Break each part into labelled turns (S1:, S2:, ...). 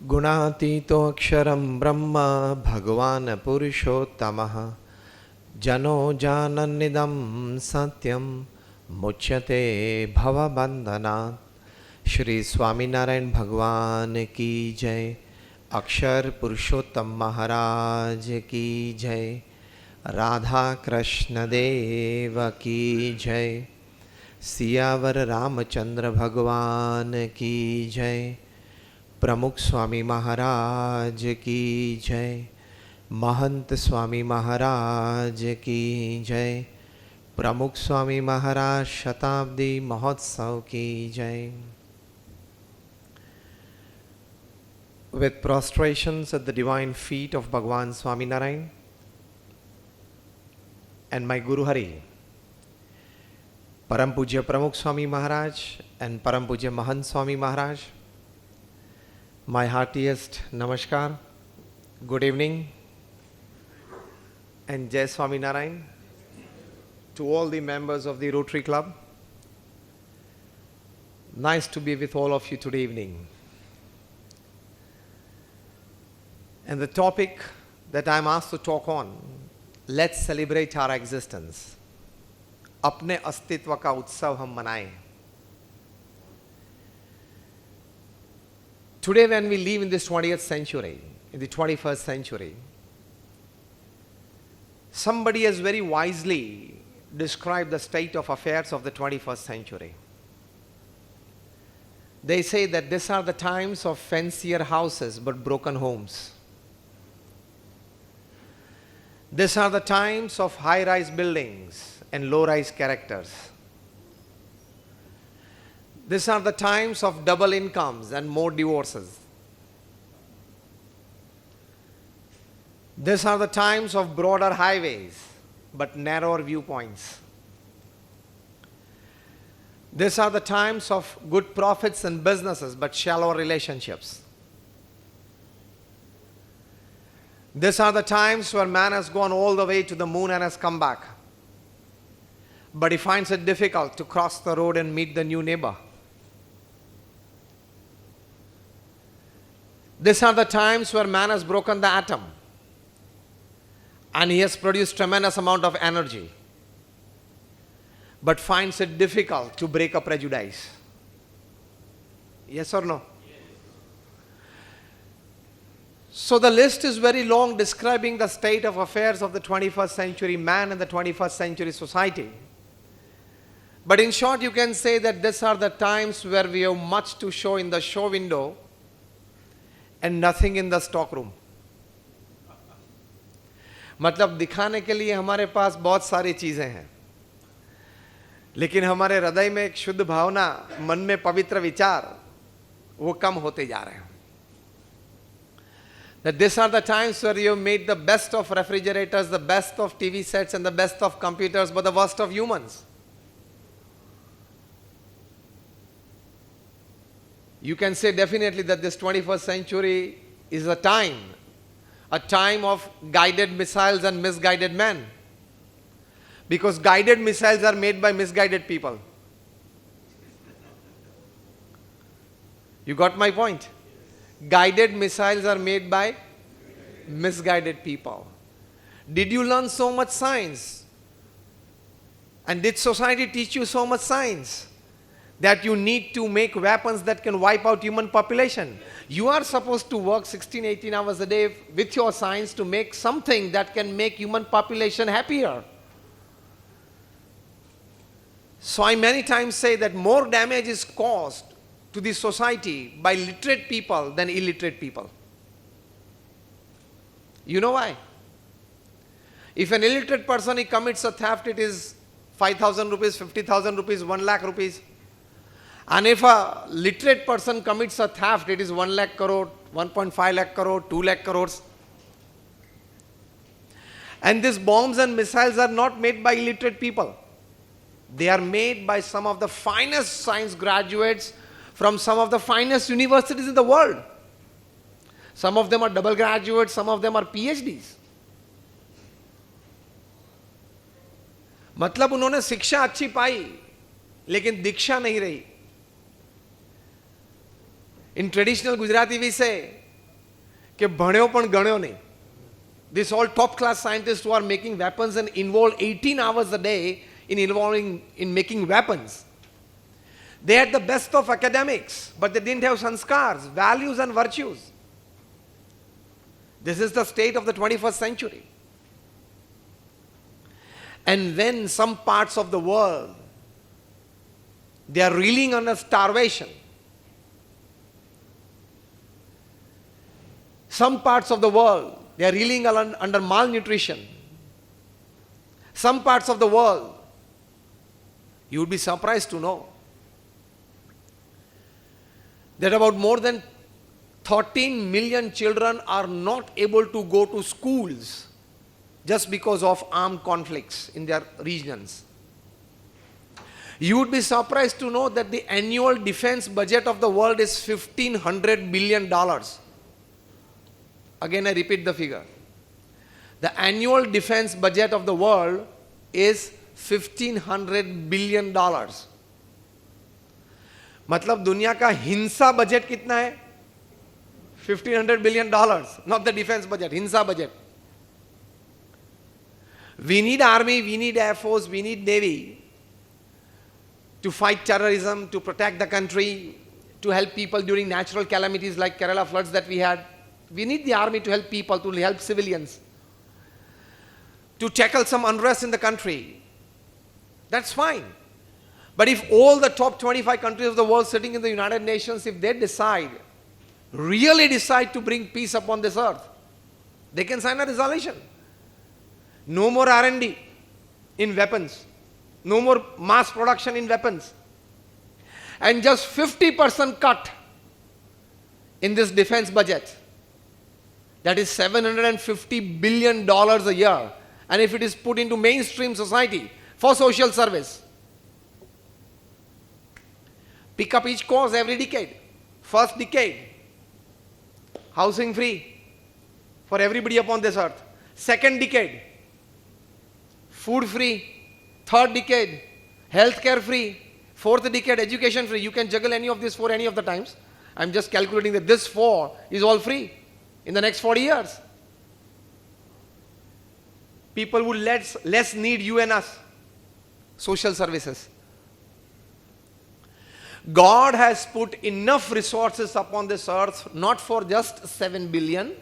S1: गुणातीतो अक्षरं ब्रह्म भगवान् पुरुषोत्तमः जनो जानन्निदं सत्यं मुच्यते भवबन्धनात्। श्री स्वामीनारायण भगवान की जय। अक्षर पुरुषोत्तम महाराज की जय। राधा कृष्ण देव की जय। सियावर रामचंद्र भगवान की जय। प्रमुख स्वामी महाराज की जय। महंत स्वामी महाराज की जय। प्रमुख स्वामी महाराज शताब्दी महोत्सव की जय। With prostrations at the divine feet of Bhagwan Swaminarayan and my Guru Hari, Param Pujya Pramukh Swami Maharaj and Param Pujya Mahant Swami Maharaj, my heartiest namaskar, good evening, and Jai Swaminarayan to all the members of the Rotary Club. Nice to be with all of you today evening. And the topic that I am asked to talk on, let's celebrate our existence. अपने अस्तित्व का उत्सव हम मनाएं. Today when we live in this 20th century, in the 21st century, somebody has very wisely described the state of affairs of the 21st century. They say that these are the times of fancier houses but broken homes. These are the times of high-rise buildings and low-rise characters. These are the times of double incomes and more divorces. These are the times of broader highways but narrower viewpoints. These are the times of good profits and businesses but shallower relationships. These are the times where man has gone all the way to the moon and has come back, but he finds it difficult to cross the road and meet the new neighbor. These are the times where man has broken the atom and he has produced tremendous amount of energy, but finds it difficult to break a prejudice. Yes or no? So the list is very long describing the state of affairs of the 21st century man and the 21st century society. But in short, you can say that these are the times where we have much to show in the show window and nothing in the stock room. मतलब दिखाने के लिए हमारे पास बहुत सारी चीजें हैं, लेकिन हमारे हृदय में एक शुद्ध भावना, मन में पवित्र विचार, वो कम होते जा रहे हैं. That these are the times where you have made the best of refrigerators, the best of TV sets and the best of computers, but the worst of humans. You can say definitely that this 21st century is a time of guided missiles and misguided men. Because guided missiles are made by misguided people. You got my point? Guided missiles are made by misguided people. Did you learn so much science? And did society teach you so much science that you need to make weapons that can wipe out human population? You are supposed to work 16, 18 hours a day with your science to make something that can make human population happier. So I many times say that more damage is caused to the society by literate people than illiterate people. You know why? If an illiterate person, he commits a theft, it is 5,000 rupees, 50,000 rupees, 1 lakh rupees. And if a literate person commits a theft, it is 1 lakh crore, 1.5 lakh crore, 2 lakh crores. And these bombs and missiles are not made by illiterate people. They are made by some of the finest science graduates from some of the finest universities in the world. Some of them are double graduates, some of them are PhDs. मतलब उन्होंने शिक्षा अच्छी पाई, लेकिन दीक्षा नहीं रही. In traditional Gujarati we say કે ભણ્યો પણ ગણ્યો નહીં. This all top class scientists who are making weapons and involve 18 hours a day in making weapons. They had the best of academics, but they didn't have sanskars, values and virtues. This is the state of the 21st century. And when some parts of the world, they are reeling under starvation. Some parts of the world, they are reeling under malnutrition. Some parts of the world, you would be surprised to know that about more than 13 million children are not able to go to schools just because of armed conflicts in their regions. You would be surprised to know that the annual defense budget of the world is $1,500 billion. Again, I repeat the figure. The annual defense budget of the world is $1,500 billion. मतलब दुनिया का हिंसा budget कितना है? $1,500 billion, not the defense budget, हिंसा budget. We need army, we need air force, we need navy to fight terrorism, to protect the country, to help people during natural calamities like Kerala floods that we had. We need the army to help people, to help civilians, to tackle some unrest in the country. That's fine. But if all the top 25 countries of the world sitting in the United Nations, if they really decide to bring peace upon this earth, they can sign a resolution. No more R&D in weapons. No more mass production in weapons. And just 50% cut in this defense budget. That is $750 billion a year. And if it is put into mainstream society for social service, pick up each cause every decade. First decade, housing free for everybody upon this earth. Second decade, food free. Third decade, healthcare free. Fourth decade, education free. You can juggle any of this for any of the times. I'm just calculating that this 4 is all free in the next 40 years. People would less need you and us. Social services. God has put enough resources upon this earth, not for just 7 billion,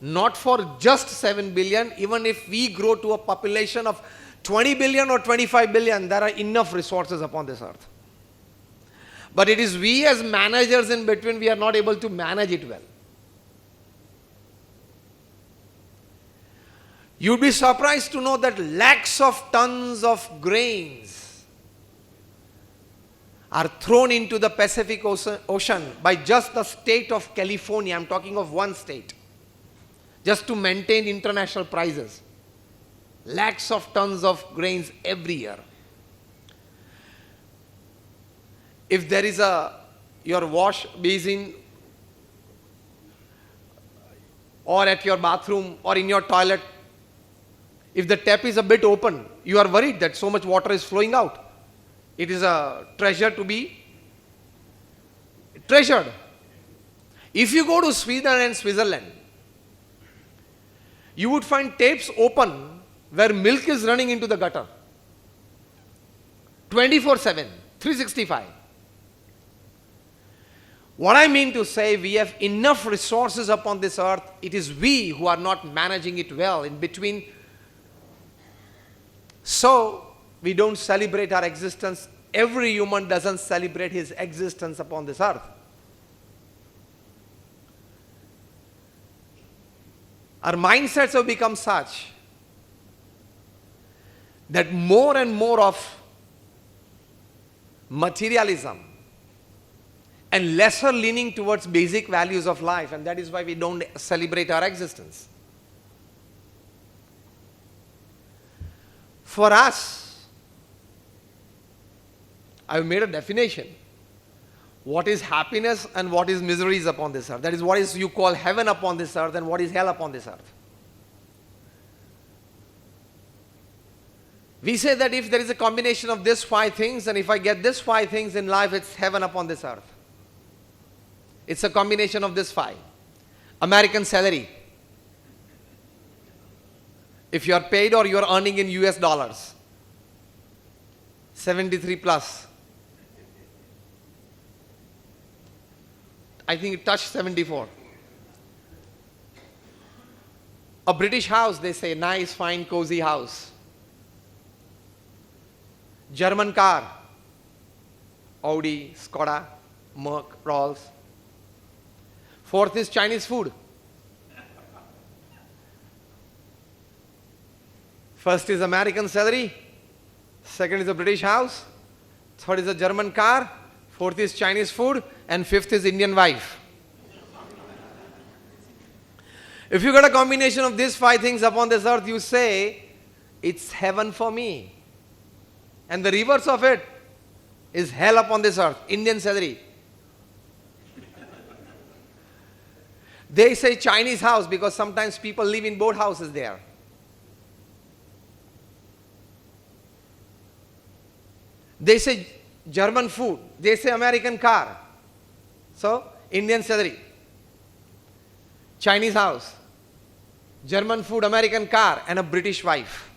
S1: not for just 7 billion, even if we grow to a population of 20 billion or 25 billion, there are enough resources upon this earth. But it is we as managers in between, we are not able to manage it well. You'd be surprised to know that lakhs of tons of grains are thrown into the Pacific Ocean by just the state of California. I'm talking of one state. Just to maintain international prices. Lakhs of tons of grains every year. If there is your wash basin or at your bathroom or in your toilet, if the tap is a bit open, you are worried that so much water is flowing out. It is a treasure to be treasured. If you go to Sweden and Switzerland, you would find taps open where milk is running into the gutter. 24/7, 365. What I mean to say, we have enough resources upon this earth. It is we who are not managing it well in between. So, we don't celebrate our existence. Every human doesn't celebrate his existence upon this earth. Our mindsets have become such that more and more of materialism and lesser leaning towards basic values of life, and that is why we don't celebrate our existence. For us, I've made a definition. What is happiness and what is miseries upon this earth. That is what is you call heaven upon this earth and what is hell upon this earth. We say that if there is a combination of these 5 things, and if I get these 5 things in life, it's heaven upon this earth. It's a combination of these 5. American salary. If you are paid or you are earning in US dollars. 73 plus. I think it touched 74. A British house, they say, nice, fine, cozy house. German car, Audi, Skoda, Merc, Rolls. Fourth is Chinese food. First is American salary. Second is a British house. Third is a German car. Fourth is Chinese food. And fifth is Indian wife. If you got a combination of these 5 things upon this earth, you say, it's heaven for me. And the reverse of it is hell upon this earth. Indian salary. They say Chinese house because sometimes people live in boat houses there. They say German food. They say American car. So, Indian salary. Chinese house. German food, American car, and a British wife.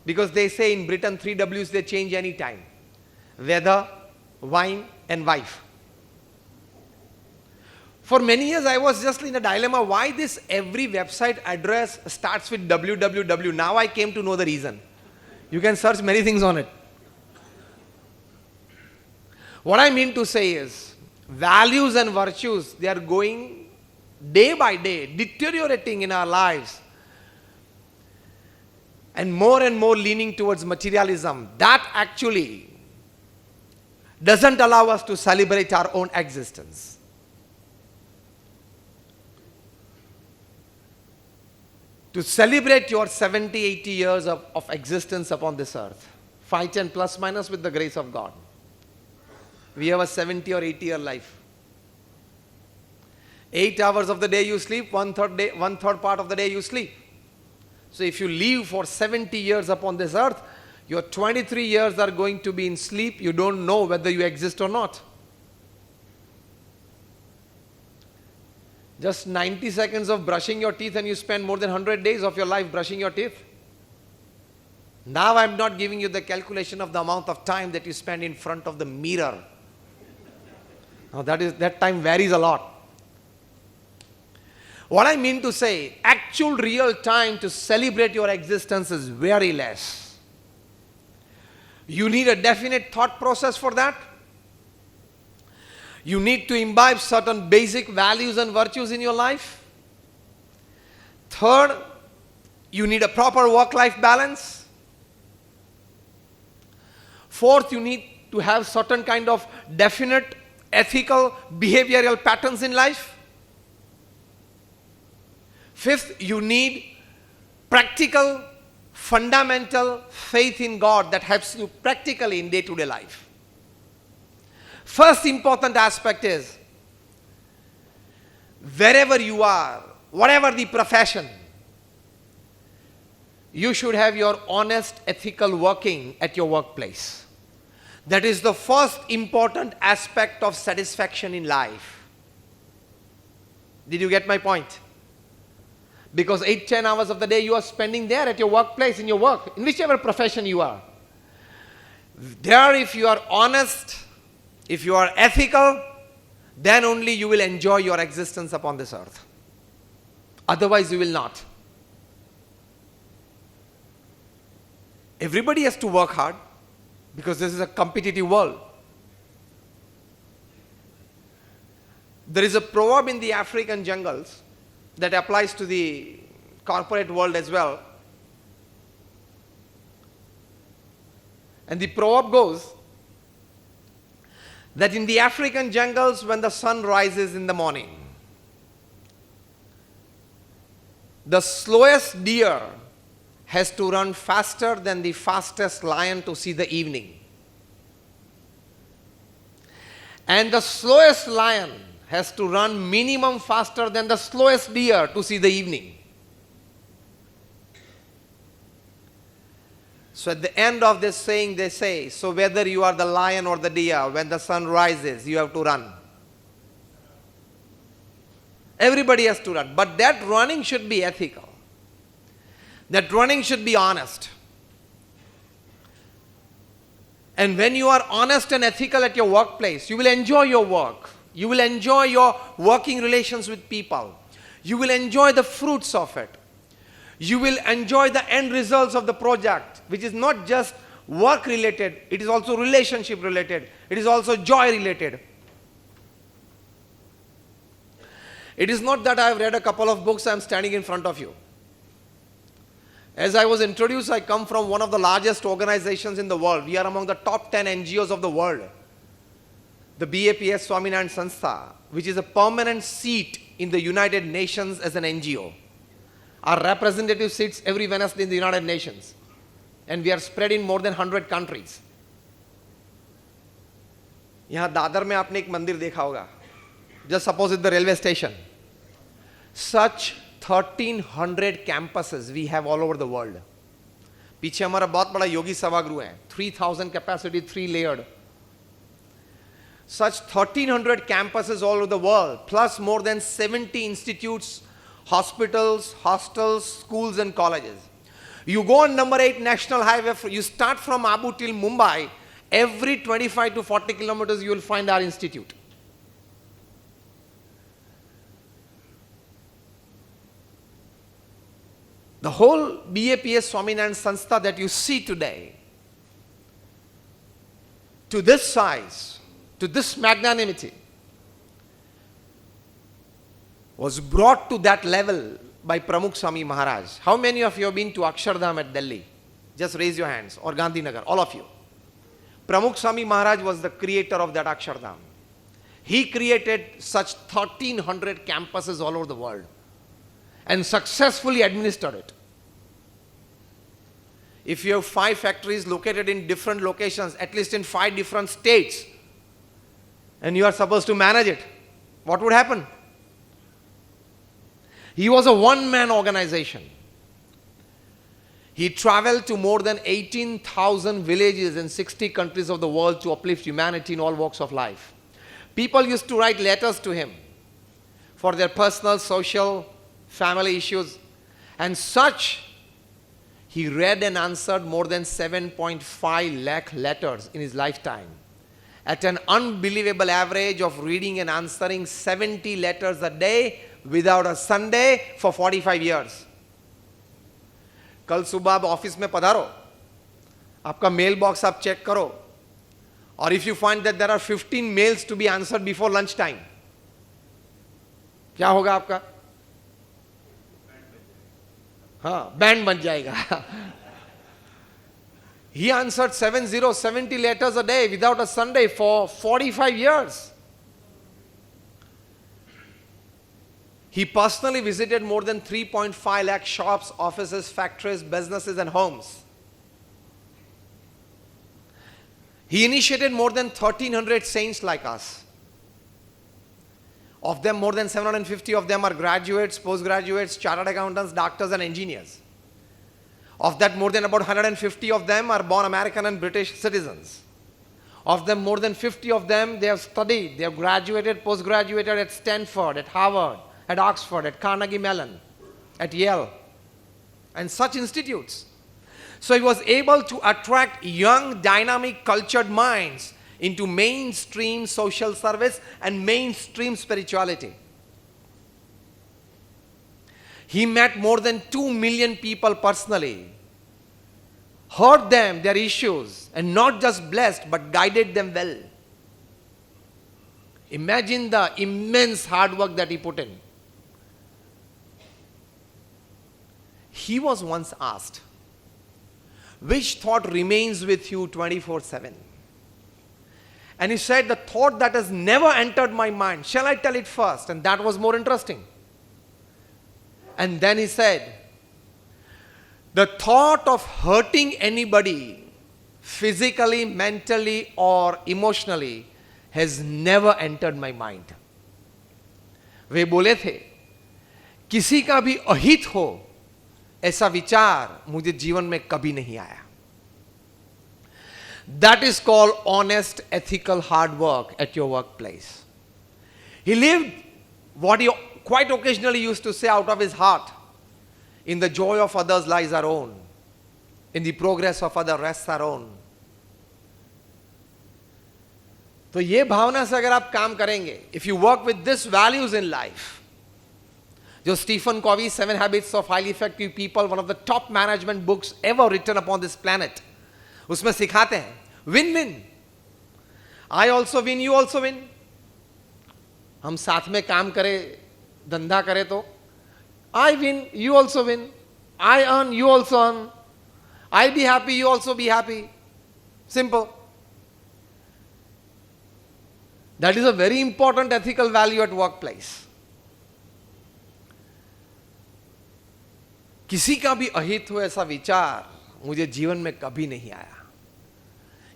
S1: Because they say in Britain 3 Ws they change any time. Weather, wine, and wife. For many years I was just in a dilemma. Why this every website address starts with www? Now I came to know the reason. You can search many things on it. What I mean to say is, values and virtues, they are going day by day, deteriorating in our lives. And more leaning towards materialism. That actually doesn't allow us to celebrate our own existence. To celebrate your 70, 80 years of existence upon this earth. 5, 10 plus minus with the grace of God. We have a 70 or 80 year life. 8 hours of the day you sleep, one third part of the day you sleep. So if you live for 70 years upon this earth, your 23 years are going to be in sleep. You don't know whether you exist or not. Just 90 seconds of brushing your teeth and you spend more than 100 days of your life brushing your teeth. Now I'm not giving you the calculation of the amount of time that you spend in front of the mirror. Now that time varies a lot. What I mean to say, actual real time to celebrate your existence is very less. You need a definite thought process for that. You need to imbibe certain basic values and virtues in your life. Third, you need a proper work-life balance. Fourth, you need to have certain kind of definite ethical behavioral patterns in life. Fifth, you need practical, fundamental faith in God that helps you practically in day-to-day life. First important aspect is, wherever you are, whatever the profession, you should have your honest, ethical working at your workplace. That is the first important aspect of satisfaction in life. Did you get my point? Because 8, 10 hours of the day you are spending there at your workplace, in your work, in whichever profession you are. There, if you are honest, if you are ethical, then only you will enjoy your existence upon this earth. Otherwise you will not. Everybody has to work hard because this is a competitive world. There is a proverb in the African jungles that applies to the corporate world as well. And the proverb goes that in the African jungles, when the sun rises in the morning, the slowest deer has to run faster than the fastest lion to see the evening. And the slowest lion has to run minimum faster than the slowest deer to see the evening. So at the end of this saying they say, so whether you are the lion or the deer, when the sun rises, you have to run. Everybody has to run. But that running should be ethical. That running should be honest. And when you are honest and ethical at your workplace, you will enjoy your work. You will enjoy your working relations with people. You will enjoy the fruits of it. You will enjoy the end results of the project, which is not just work related, it is also relationship related, it is also joy related. It is not that I have read a couple of books, I am standing in front of you. As I was introduced, I come from one of the largest organizations in the world. We are among the top 10 NGOs of the world. The BAPS Swaminarayan Sanstha, which is a permanent seat in the United Nations as an NGO. Our representative sits every Wednesday in the United Nations. And we are spread in more than 100 countries. यहाँ दादर में आपने एक मंदिर देखा होगा. Just suppose it's the railway station. Such 1300 campuses we have all over the world. पीछे हमारा बहुत बड़ा योगी सभागृह है. 3000 capacity, 3 layered. Such 1300 campuses all over the world, plus more than 70 institutes, hospitals, hostels, schools and colleges. You go on number 8 National Highway, you start from Abu till Mumbai, every 25 to 40 kilometers you will find our institute. The whole BAPS Swaminarayan Sanstha that you see today, to this size, to this magnanimity, was brought to that level by Pramukh Swami Maharaj. How many of you have been to Akshardham at Delhi? Just raise your hands. Or Gandhinagar, all of you. Pramukh Swami Maharaj was the creator of that Akshardham. He created such 1300 campuses all over the world and successfully administered it. If you have 5 factories located in different locations, at least in 5 different states, and you are supposed to manage it, what would happen? He was a one-man organization. He traveled to more than 18,000 villages in 60 countries of the world to uplift humanity in all walks of life. People used to write letters to him for their personal, social, family issues. And such, he read and answered more than 7.5 lakh letters in his lifetime. At an unbelievable average of reading and answering 70 letters a day without a Sunday for 45 years. कल सुबह आप office में पधारो, आपका mail box आप check करो, और if you find that there are 15 mails to be answered before lunch time, क्या होगा आपका? हाँ, बैंड बन जाएगा. He answered 70 letters a day without a Sunday for 45 years. He personally visited more than 3.5 lakh shops, offices, factories, businesses and homes. He initiated more than 1300 saints like us. Of them, more than 750 of them are graduates, postgraduates, chartered accountants, doctors and engineers. Of that, more than about 150 of them are born American and British citizens. Of them, more than 50 of them, they have studied, they have graduated, postgraduated at Stanford, at Harvard, at Oxford, at Carnegie Mellon, at Yale, and such institutes. So he was able to attract young, dynamic, cultured minds into mainstream social service and mainstream spirituality. He met more than 2 million people personally, heard them, their issues, and not just blessed, but guided them well. Imagine the immense hard work that he put in. He was once asked, which thought remains with you 24/7? And he said, the thought that has never entered my mind. Shall I tell it first? And that was more interesting. And then he said, the thought of hurting anybody, physically, mentally, or emotionally, has never entered my mind. वे बोले थे, किसी का भी अहित हो, ऐसा विचार मुझे जीवन में कभी नहीं आया. That is called honest, ethical, hard work at your workplace. He lived what he quite occasionally used to say out of his heart, in the joy of others lies our own. In the progress of others rests our own. तो ये भावना से अगर आप काम करेंगे, if you work with this values in life, जो Stephen Covey 7 Habits of Highly Effective People, one of the top management books ever written upon this planet, उसमें सिखाते हैं win win. I also win, you also win. हम साथ में काम करें, धंधा करें तो I win, you also win. I earn, you also earn. I'll be happy, you also be happy. Simple. That is a very important ethical value at workplace. किसी का भी अहित हो ऐसा विचार मुझे जीवन में कभी नहीं आया.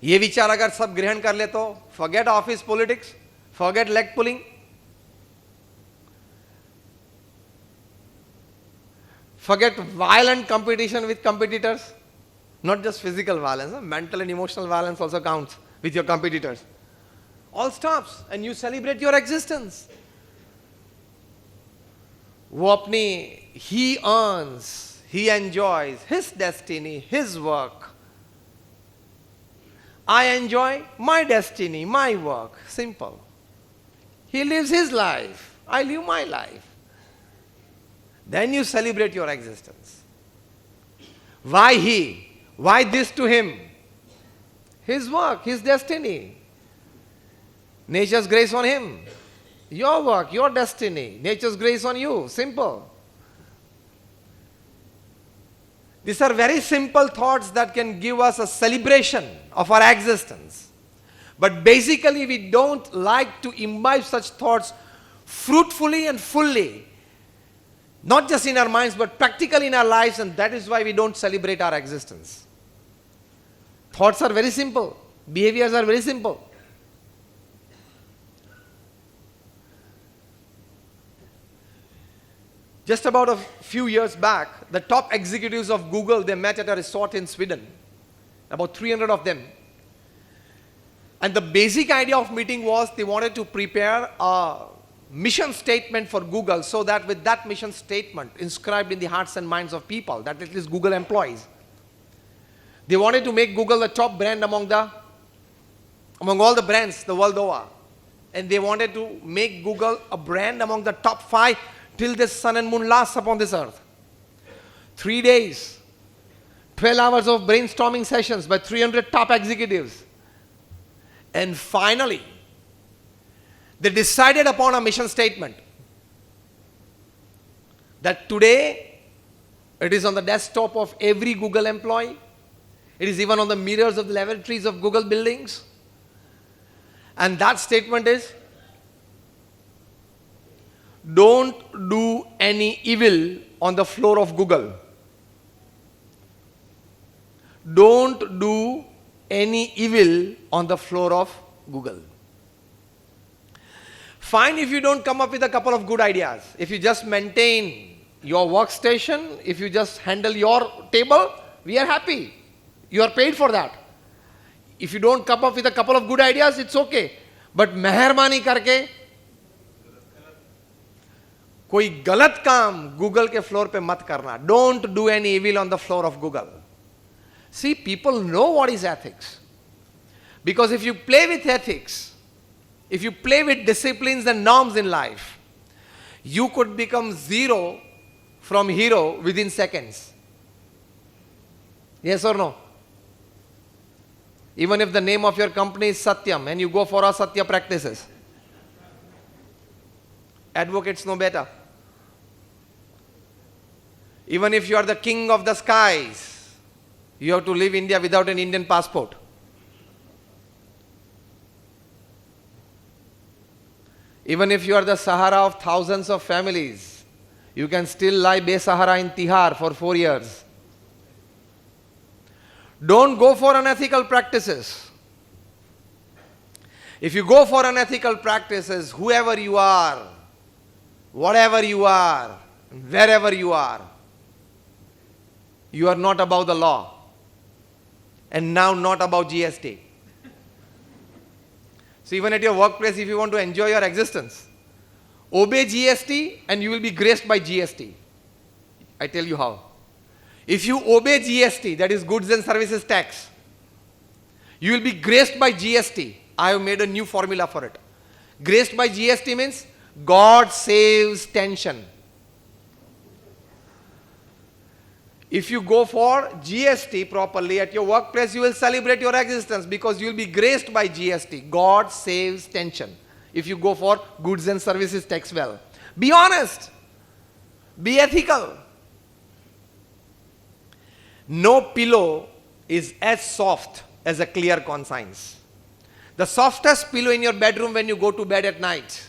S1: ये विचार अगर सब ग्रहण कर ले तो forget office politics, forget leg pulling, forget violent competition with competitors, not just physical violence, mental and emotional violence also counts with your competitors. All stops and you celebrate your existence. वो अपनी, he earns, he enjoys his destiny, his work. I enjoy my destiny, my work. Simple. He lives his life, I live my life. Then you celebrate your existence. Why he? Why this to him? His work, his destiny. Nature's grace on him. Your work, your destiny. Nature's grace on you. Simple. These are very simple thoughts that can give us a celebration of our existence. But basically we don't like to imbibe such thoughts fruitfully and fully. Not just in our minds but practically in our lives, and that is why we don't celebrate our existence. Thoughts are very simple. Behaviors are very simple. Just about a few years back, the top executives of Google, they met at a resort in Sweden, about 300 of them. And the basic idea of meeting was they wanted to prepare a mission statement for Google, so that with that mission statement inscribed in the hearts and minds of people, that at least Google employees, they wanted to make Google the top brand among all the brands the world over. And they wanted to make Google a brand among the top 5 till this sun and moon lasts upon this earth. 3 days, 12 hours of brainstorming sessions by 300 top executives. And finally, they decided upon a mission statement that today it is on the desktop of every Google employee. It is even on the mirrors of the lavatories of Google buildings. And that statement is, don't do any evil on the floor of Google. Don't do any evil on the floor of Google. Fine if you don't come up with a couple of good ideas. If you just maintain your workstation, if you just handle your table, we are happy. You are paid for that. If you don't come up with a couple of good ideas, it's okay. But मेहरबानी करके कोई गलत काम Google के floor पे मत करना. Don't do any evil on the floor of Google. See, people know what is ethics. Because if you play with ethics, if you play with disciplines and norms in life, you could become zero from hero within seconds. Yes or no? Even if the name of your company is Satyam and you go for Asatya practices. Advocates know better. Even if you are the king of the skies, you have to leave India without an Indian passport. Even if you are the Sahara of thousands of families, you can still lie Be-Sahara in Tihar for 4 years. Don't go for unethical practices. If you go for unethical practices, whoever you are, whatever you are, wherever you are not above the law. And now not about GST. So even at your workplace, if you want to enjoy your existence, Obey GST and you will be graced by GST. I tell you how. If you obey GST, that is goods and services tax, you will be graced by GST. I have made a new formula for it. Graced by GST means God saves tension. If you go for GST properly at your workplace, you will celebrate your existence because you will be graced by GST. God saves tension. If you go for goods and services tax well. Be honest. Be ethical. No pillow is as soft as a clear conscience. The softest pillow in your bedroom when you go to bed at night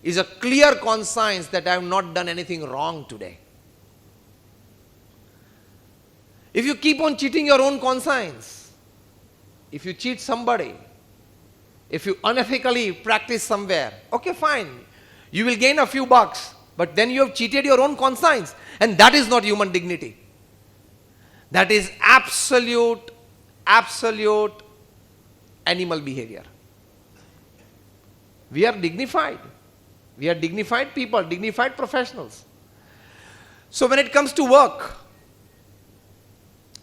S1: is a clear conscience that I have not done anything wrong today. If you keep on cheating your own conscience, if you cheat somebody, if you unethically practice somewhere, okay, fine. You will gain a few bucks, but then you have cheated your own conscience. And that is not human dignity. That is absolute animal behavior. We are dignified. We are dignified people, dignified professionals. So when it comes to work,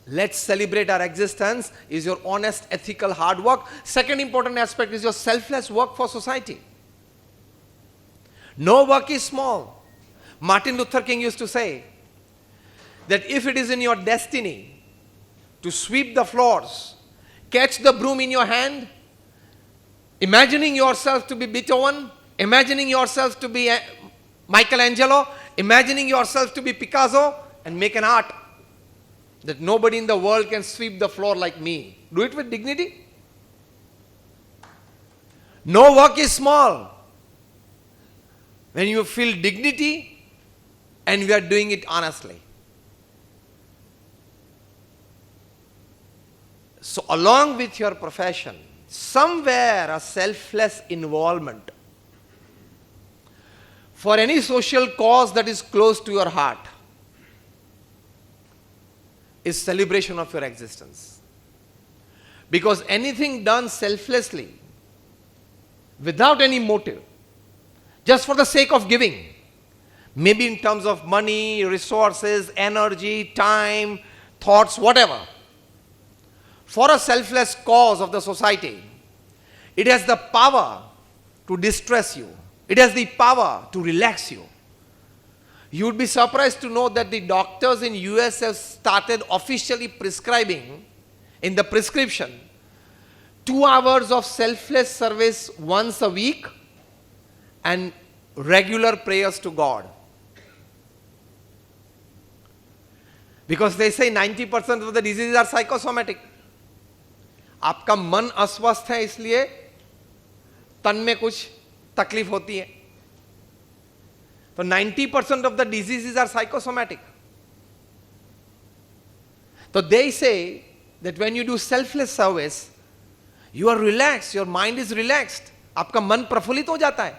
S1: let's celebrate our existence is your honest, ethical, hard work. Second important aspect is your selfless work for society. No work is small. Martin Luther King used to say that if it is in your destiny to sweep the floors, catch the broom in your hand, imagining yourself to be Beethoven, imagining yourself to be Michelangelo, imagining yourself to be Picasso, and make an art that nobody in the world can sweep the floor like me. Do it with dignity. No work is small. When you feel dignity and we are doing it honestly. So along with your profession, somewhere a selfless involvement for any social cause that is close to your heart is celebration of your existence. Because anything done selflessly, without any motive, just for the sake of giving, maybe in terms of money, resources, energy, time, thoughts, whatever, for a selfless cause of the society, it has the power to distress you. It has the power to relax you. You would be surprised to know that the doctors in US have started officially prescribing in the prescription 2 hours of selfless service once a week and regular prayers to God. Because they say 90% of the diseases are psychosomatic. आपका मन अस्वस्थ है इसलिए तन में कुछ तकलीफ होती है. So 90% of the diseases are psychosomatic. So they say that when you do selfless service, you are relaxed, your mind is relaxed. आपका मन प्रफुल्लित हो जाता है.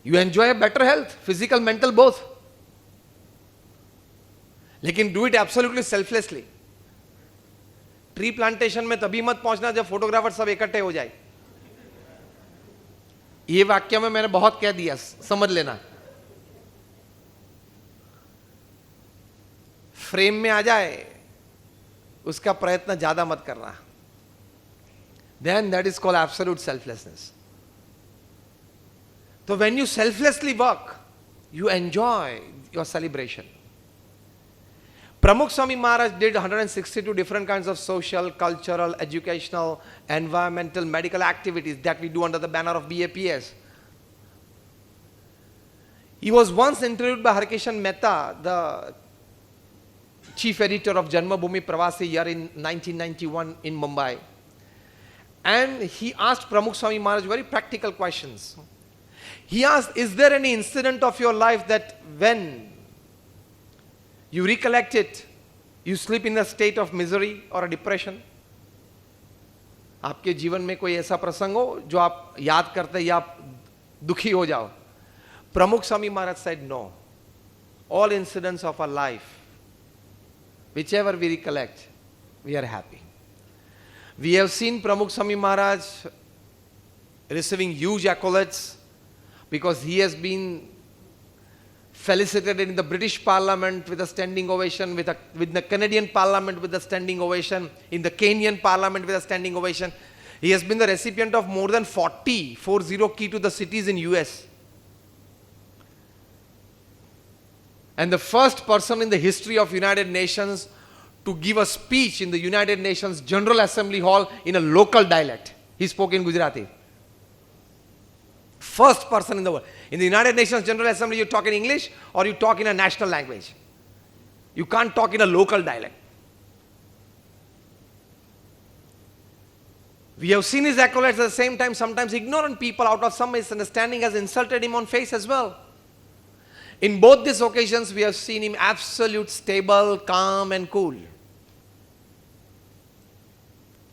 S1: You enjoy a better health, physical, mental, both. लेकिन do it absolutely selflessly. Tree plantation में तभी मत पहुंचना जब फोटोग्राफर सब इकट्ठे हो जाए. ये वाक्य में मैंने बहुत कह दिया, समझ लेना. फ्रेम में आ जाए उसका प्रयत्न ज्यादा मत करना. Then that is called absolute selflessness. So when you selflessly work, you enjoy your celebration. Pramukh Swami Maharaj did 162 different kinds of social, cultural, educational, environmental, medical activities that we do under the banner of BAPS. He was once interviewed by Harkishan Mehta, the chief editor of Janmabhoomi Pravasi year in 1991 in Mumbai. And he asked Pramukh Swami Maharaj very practical questions. He asked, is there any incident of your life that when you recollect it, you slip in a state of misery or a depression? आपके जीवन में कोई ऐसा प्रसंग हो जो आप याद करते या आप दुखी हो जाओ? Pramukh Swami Maharaj said no. All incidents of our life, whichever we recollect, we are happy. We have seen Pramukh Swami Maharaj receiving huge accolades because he has been felicitated in the British Parliament with a standing ovation, with the Canadian Parliament with a standing ovation, in the Kenyan Parliament with a standing ovation. He has been the recipient of more than 40 key to the cities in US. And the first person in the history of United Nations to give a speech in the United Nations General Assembly Hall in a local dialect. He spoke in Gujarati. First person in the world. In the United Nations General Assembly, you talk in English or you talk in a national language. You can't talk in a local dialect. We have seen his accolades at the same time. Sometimes ignorant people out of some misunderstanding has insulted him on face as well. In both these occasions, we have seen him absolute, stable, calm and cool.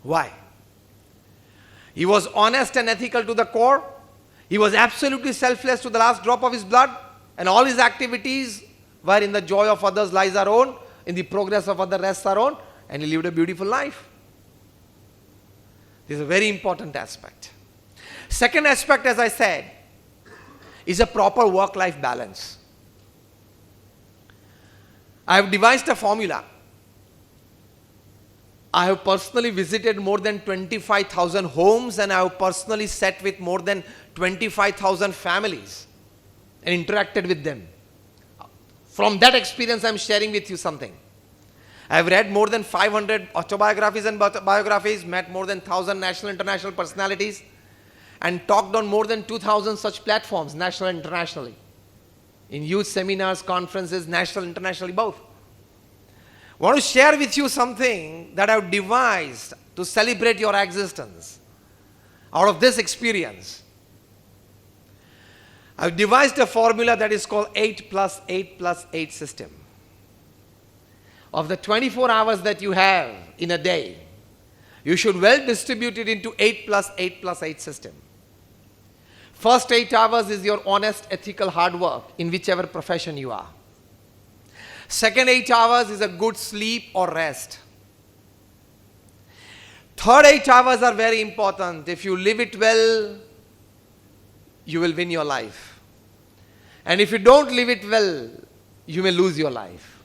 S1: Why? He was honest and ethical to the core. He was absolutely selfless to the last drop of his blood. And all his activities were in the joy of others' lives our own, in the progress of other rests our own. And he lived a beautiful life. This is a very important aspect. Second aspect, as I said, is a proper work-life balance. I have devised a formula. I have personally visited more than 25,000 homes and I have personally sat with more than 25,000 families and interacted with them. From that experience, I am sharing with you something. I have read more than 500 autobiographies and biographies, met more than 1,000 national and international personalities, and talked on more than 2,000 such platforms, national and internationally. In youth seminars, conferences, national, internationally, both. I want to share with you something that I have devised to celebrate your existence out of this experience. I have devised a formula that is called 8 plus 8 plus 8 system. Of the 24 hours that you have in a day, you should well distribute it into 8 plus 8 plus 8 system. First 8 hours is your honest, ethical hard work in whichever profession you are. Second 8 hours is a good sleep or rest. Third 8 hours are very important. If you live it well, you will win your life. And if you don't live it well, you may lose your life.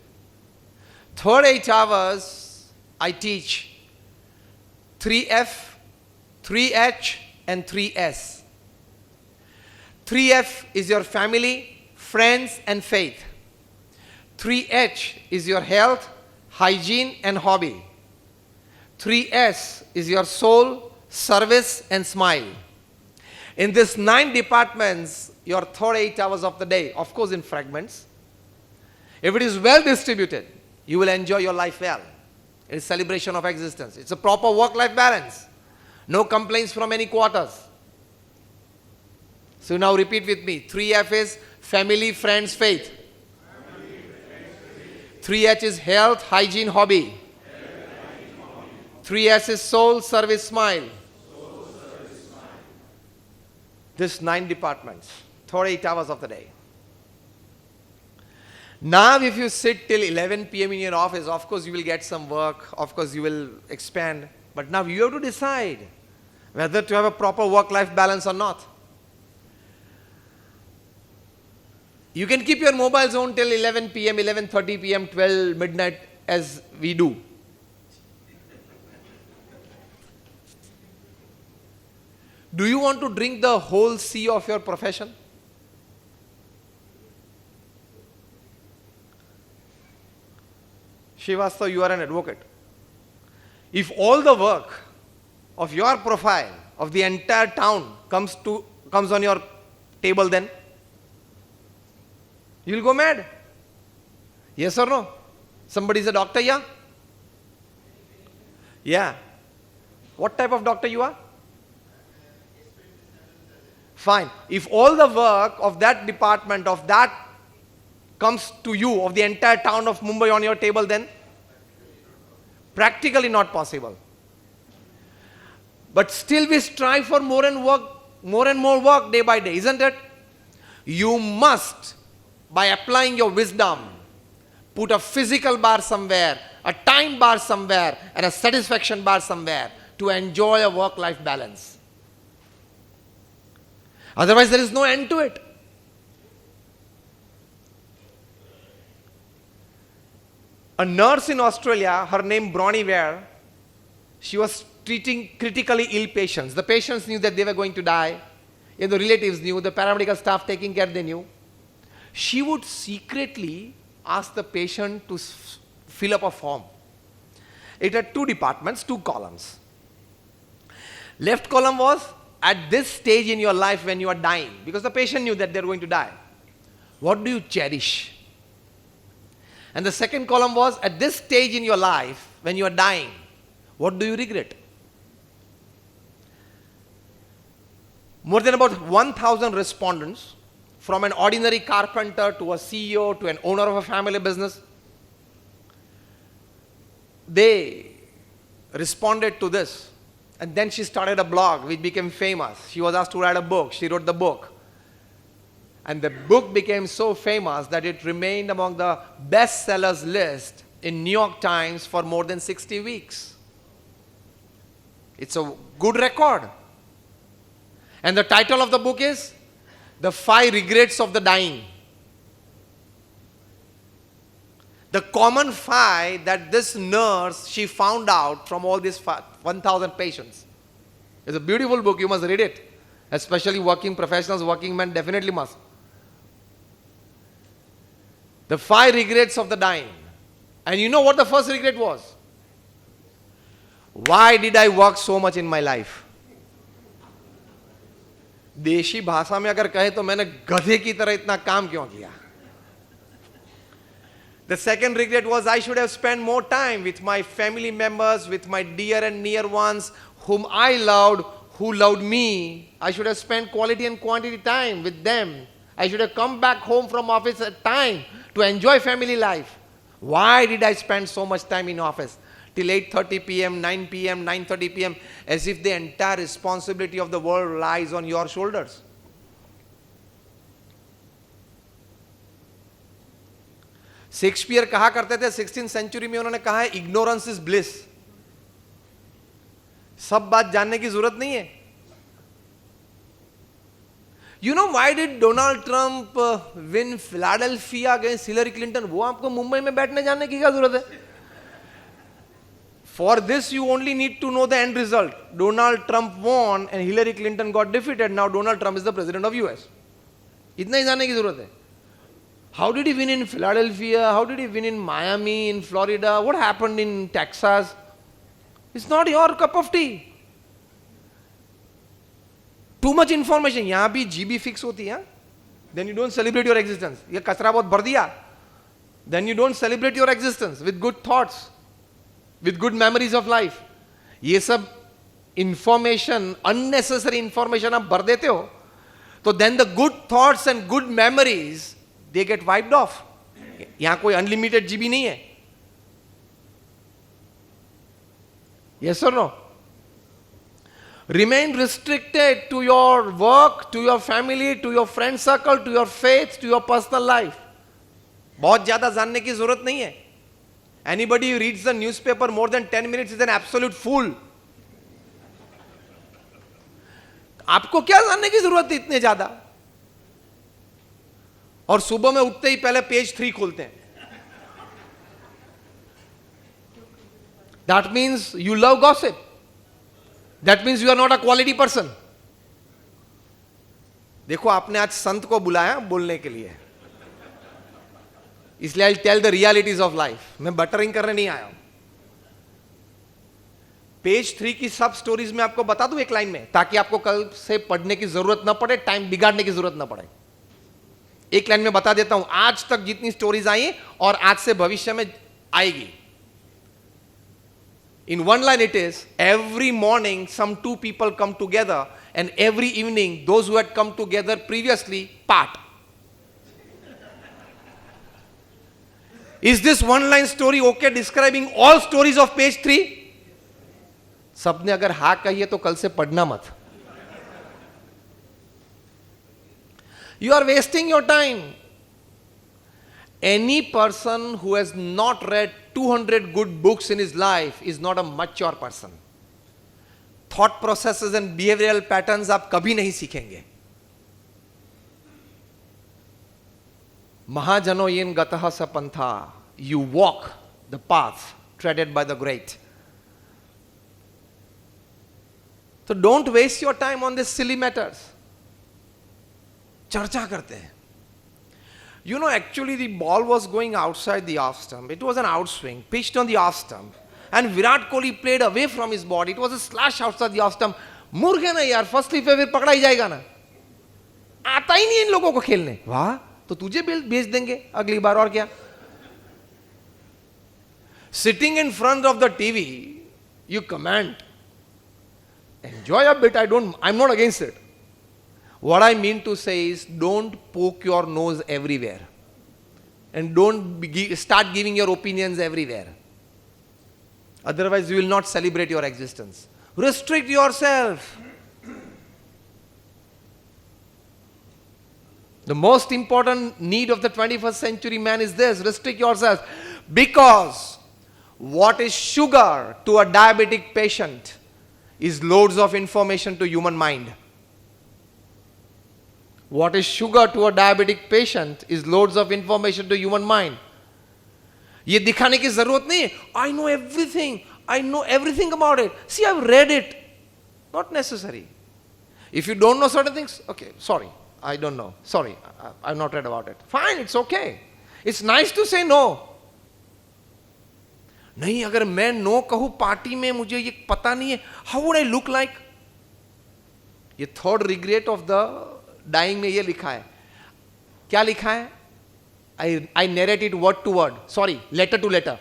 S1: Third 8 hours, I teach 3F, 3H and 3S. 3F is your family, friends and faith. 3H is your health, hygiene and hobby. 3S is your soul, service and smile. In these 9 departments, your third 8 hours of the day, of course in fragments, if it is well distributed, you will enjoy your life well. It is celebration of existence. It's a proper work-life balance. No complaints from any quarters. So now repeat with me. 3F is family, friends, faith. 3H is health, hygiene, hobby. 3S is soul, service, smile. This 9 departments, 38 hours of the day. Now if you sit till 11 p.m. in your office, of course you will get some work, of course you will expand. But now you have to decide whether to have a proper work-life balance or not. You can keep your mobiles on till 11 p.m., 11:30 p.m., 12 midnight as we do. Do you want to drink the whole sea of your profession? Srivastava, you are an advocate. If all the work of your profile, of the entire town comes on your table, then you will go mad. Yes or no? Somebody is a doctor, yeah? Yeah. What type of doctor you are? Fine. If all the work of that department, of that comes to you, of the entire town of Mumbai on your table, then practically not possible. But still we strive for more and more work day by day, isn't it? You must, by applying your wisdom, put a physical bar somewhere, a time bar somewhere, and a satisfaction bar somewhere to enjoy a work-life balance. Otherwise, there is no end to it. A nurse in Australia, her name Bronnie Ware, she was treating critically ill patients. The patients knew that they were going to die. The relatives knew, the paramedical staff taking care, they knew. She would secretly ask the patient to fill up a form. It had two departments, two columns. Left column was at this stage in your life when you are dying, because the patient knew that they are going to die. What do you cherish? And the second column was at this stage in your life when you are dying, what do you regret? More than about 1,000 respondents, from an ordinary carpenter to a CEO to an owner of a family business, they responded to this. And then she started a blog which became famous. She was asked to write a book. She wrote the book. And the book became so famous that it remained among the bestsellers list in New York Times for more than 60 weeks. It's a good record. And the title of the book is The 5 Regrets of the Dying. The common 5 that this nurse, she found out from all these 1,000 patients. It's a beautiful book, you must read it. Especially working professionals, working men definitely must. The 5 regrets of the dying. And you know what the first regret was? Why did I work so much in my life? देशी भाषा में अगर कहे तो मैंने गधे की तरह इतना काम क्यों किया? The second regret was I should have spent more time with my family members, with my dear and near ones whom I loved, who loved me. I should have spent quality and quantity time with them. I should have come back home from office at time to enjoy family life. Why did I spend so much time in office? Till 8:30 p.m., 9 p.m., 9:30 p.m. as if the entire responsibility of the world lies on your shoulders. Shakespeare कहा करते थे 16th century में, उन्होंने कहा है ignorance is bliss. सब बात जानने की जरूरत नहीं है. You know why did Donald Trump win Philadelphia against Hillary Clinton? वो आपको मुंबई में बैठने जानने की क्या जरूरत है? For this you only need to know the end result. Donald Trump won and Hillary Clinton got defeated. Now Donald Trump is the president of US. इतना ही जानने की जरूरत है. How did he win in Philadelphia? How did he win in Miami, in Florida? What happened in Texas? It's not your cup of tea. Too much information. यहाँ भी GB fix होती है. Then you don't celebrate your existence. ये कचरा बहुत भर दिया. Then you don't celebrate your existence with good thoughts, with good memories of life. ये सब information, unnecessary information आप भर देते हो, तो then the good thoughts and good memories, they get wiped off. यहाँ कोई unlimited GB नहीं है. Yes or no? Remain restricted to your work, to your family, to your friend circle, to your faith, to your personal life. बहुत ज़्यादा जानने की ज़रूरत नहीं है. Anybody who reads the newspaper more than 10 minutes is an absolute fool. आपको क्या जानने की ज़रूरत है इतने ज़्यादा? और सुबह में उठते ही पहले पेज 3 खोलते हैं. That means you love gossip. That means you are not a quality person. देखो आपने आज संत को बुलाया बोलने के लिए, इसलिए I'll tell the realities of life. मैं बटरिंग करने नहीं आया हूं. पेज 3 की सब स्टोरीज में आपको बता दूं एक लाइन में, ताकि आपको कल से पढ़ने की जरूरत ना पड़े, टाइम बिगाड़ने की जरूरत ना पड़े. एक लाइन में बता देता हूं आज तक जितनी स्टोरीज आई और आज से भविष्य में आएगी. In one line it is, every morning some 2 people come together and every evening those who had come together previously part. Is this one line story okay describing all stories of page 3? सबने अगर हाँ कही है तो कल से पढ़ना मत. You are wasting your time. Any person who has not read 200 good books in his life is not a mature person. Thought processes and behavioral patterns आप कभी नहीं सीखेंगे. Mahajano yen gataha sapantha. You walk the path treaded by the great. So don't waste your time on these silly matters. Charcha karte hain. You know, actually the ball was going outside the off stump. It was an outswing, pitched on the off stump. And Virat Kohli played away from his body. It was a slash outside the off stump. मूर्ख ना यार, first slip पे फिर पकड़ा ही जाएगा ना. आता ही नहीं इन लोगों को खेलने. वाह, तो तुझे बेच देंगे अगली बार, और क्या. Sitting in front of the TV, you command. Enjoy a bit. I'm not against it. What I mean to say is, don't poke your nose everywhere. And don't start giving your opinions everywhere. Otherwise, you will not celebrate your existence. Restrict yourself. The most important need of the 21st century man is this: restrict yourself. Because what is sugar to a diabetic patient is loads of information to human mind. What is sugar to a diabetic patient is loads of information to human mind. ये दिखाने की जरूरत नहीं है. I know everything about it. See, I've read it. Not necessary. If you don't know certain things, okay, sorry, I don't know. Sorry, I've not read about it. Fine, it's okay. It's nice to say no. नहीं, अगर मैं no कहूं party में, मुझे ये पता नहीं है, how would I look like? ये third regret of the dying में ये लिखा है. क्या लिखा है? I narrate it word to word. Sorry, letter to letter.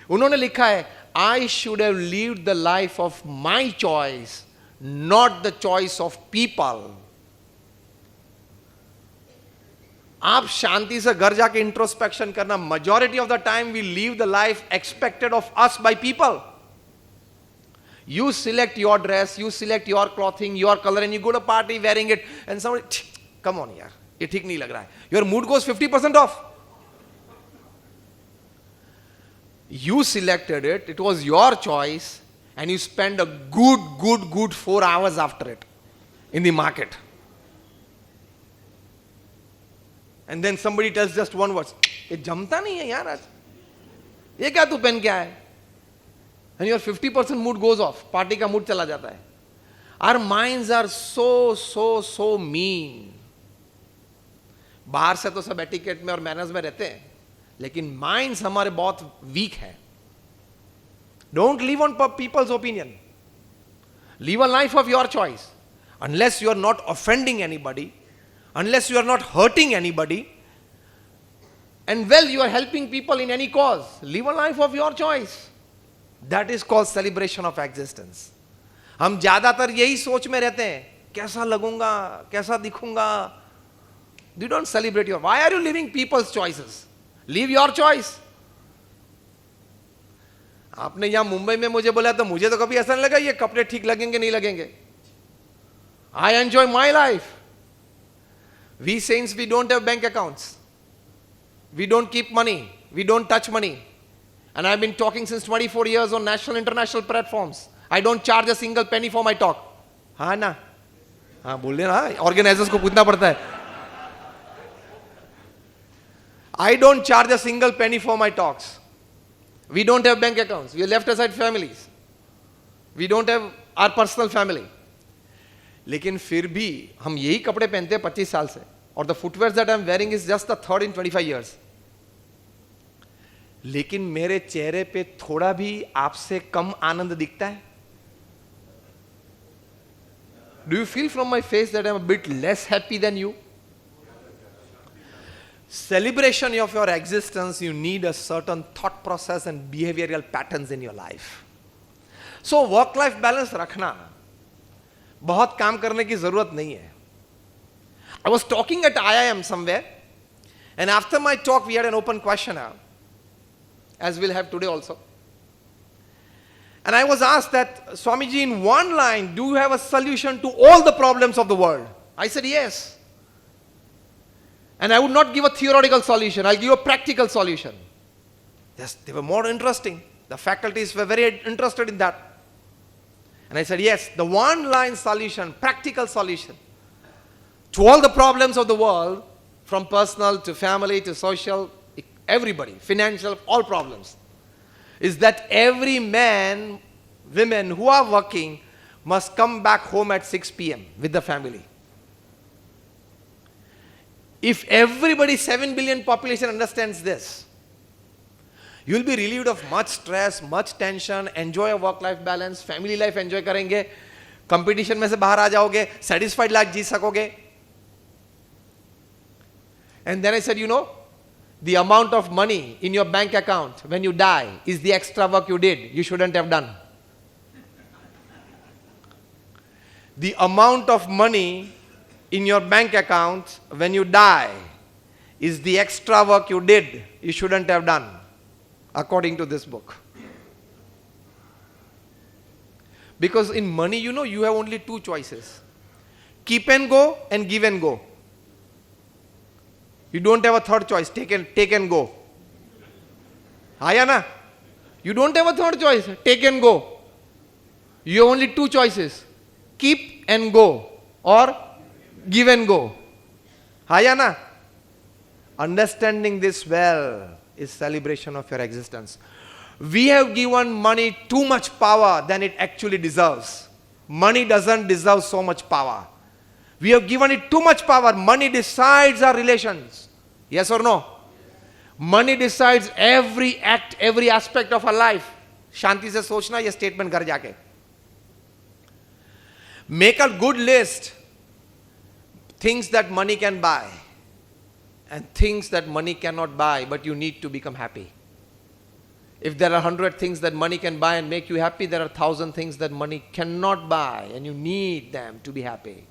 S1: उन्होंने लिखा है, I should have lived the life of my choice, not the choice of people. आप शांति से घर जाके इंट्रोस्पेक्शन करना. Majority of the time we live the life expected of us by people. You select your dress, you select your clothing, your color, and you go to a party wearing it, and somebody, come on yaar, ये ठीक नहीं लग रहा है. Your mood goes 50% off. You selected it, it was your choice, and you spend a good 4 hours after it in the market. And then somebody tells just one word, ये जमता नहीं है यार आज, ये क्या तू पहन के आया? And your 50% mood goes off. Party का मूड चला जाता है. Our minds are so mean. बाहर से तो सब एटिकेट में और मैनर्स में रहते हैं, लेकिन माइंड्स हमारे बहुत वीक हैं. Don't live on people's opinion. Live a life of your choice. Unless you are not offending anybody, unless you are not hurting anybody, and well, you are helping people in any cause. Live a life of your choice. That is called celebration of existence. हम ज्यादातर यही सोच में रहते हैं, कैसा लगूंगा, कैसा दिखूंगा. You don't celebrate your. Why are you living people's choices? Live your choice. आपने यहां मुंबई में मुझे बोला तो मुझे तो कभी ऐसा नहीं लगा ये कपड़े ठीक लगेंगे नहीं लगेंगे. I enjoy my life. We saints, we don't have bank accounts. We don't keep money. We don't touch money. And I've been talking since 24 years on national, international platforms. I don't charge a single penny for my talk. हाँ ना? हाँ बोल ना, organizers को पूछना पड़ता है. I don't charge a single penny for my talks. We don't have bank accounts. We have left aside families. We don't have our personal family. लेकिन फिर भी हम यही कपड़े पहनते हैं 25 साल से. और the footwear that I'm wearing is just the third in 25 years. लेकिन मेरे चेहरे पे थोड़ा भी आपसे कम आनंद दिखता है? Do you feel from my face that I'm a bit less happy than you? Celebration of your existence, you need a certain thought process and behavioral patterns in your life. So work-life balance रखना बहुत काम करने की जरूरत नहीं है. I was talking at IIM somewhere, and after my talk we had an open questionnaire, as we'll have today also. And I was asked that, Swamiji, in one line, do you have a solution to all the problems of the world? I said yes. And I would not give a theoretical solution, I'll give a practical solution. Yes, they were more interesting. The faculties were very interested in that. And I said, yes, the one line solution, practical solution to all the problems of the world. from personal to family to social, everybody, financial, all problems, is that every man, women who are working must come back home at 6 p.m. with the family. If everybody, 7 billion population understands this, you will be relieved of much stress, much tension, enjoy a work-life balance, family life enjoy करेंगे, competition में से बाहर आ जाओगे, satisfied life जी सकोगे. And then I said, the amount of money in your bank account when you die is the extra work you did, you shouldn't have done. The amount of money in your bank account when you die is the extra work you did, you shouldn't have done, according to this book. Because in money, you have only two choices. Keep and go and give and go. You don't have a third choice, take and go. Aya na? You don't have a third choice, take and go. You have only two choices, keep and go or give and go. Aya na? Understanding this well is celebration of your existence. We have given money too much power than it actually deserves. Money doesn't deserve so much power. We have given it too much power. Money decides our relations. Yes or no? Money decides every act, every aspect of our life. शांति से सोचना ये statement घर जाके. Make a good list. Things that money can buy and things that money cannot buy, but you need to become happy. If there are 100 things that money can buy and make you happy, there are 1,000 things that money cannot buy and you need them to be happy.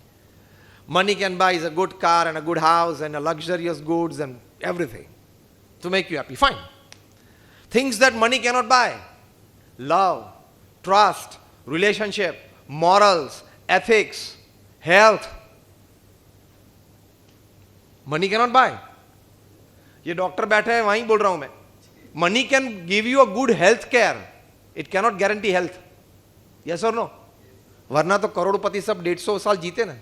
S1: Money can buy is a good car and a good house and a luxurious goods and everything to make you happy. Fine. Things that money cannot buy: love, trust, relationship, morals, ethics, health. Money cannot buy. ये doctor बैठे हैं वहीं बोल रहा हूं मैं. Money can give you a good health care. It cannot guarantee health. Yes or no? वरना तो करोड़पति सब 150 साल जीते ना.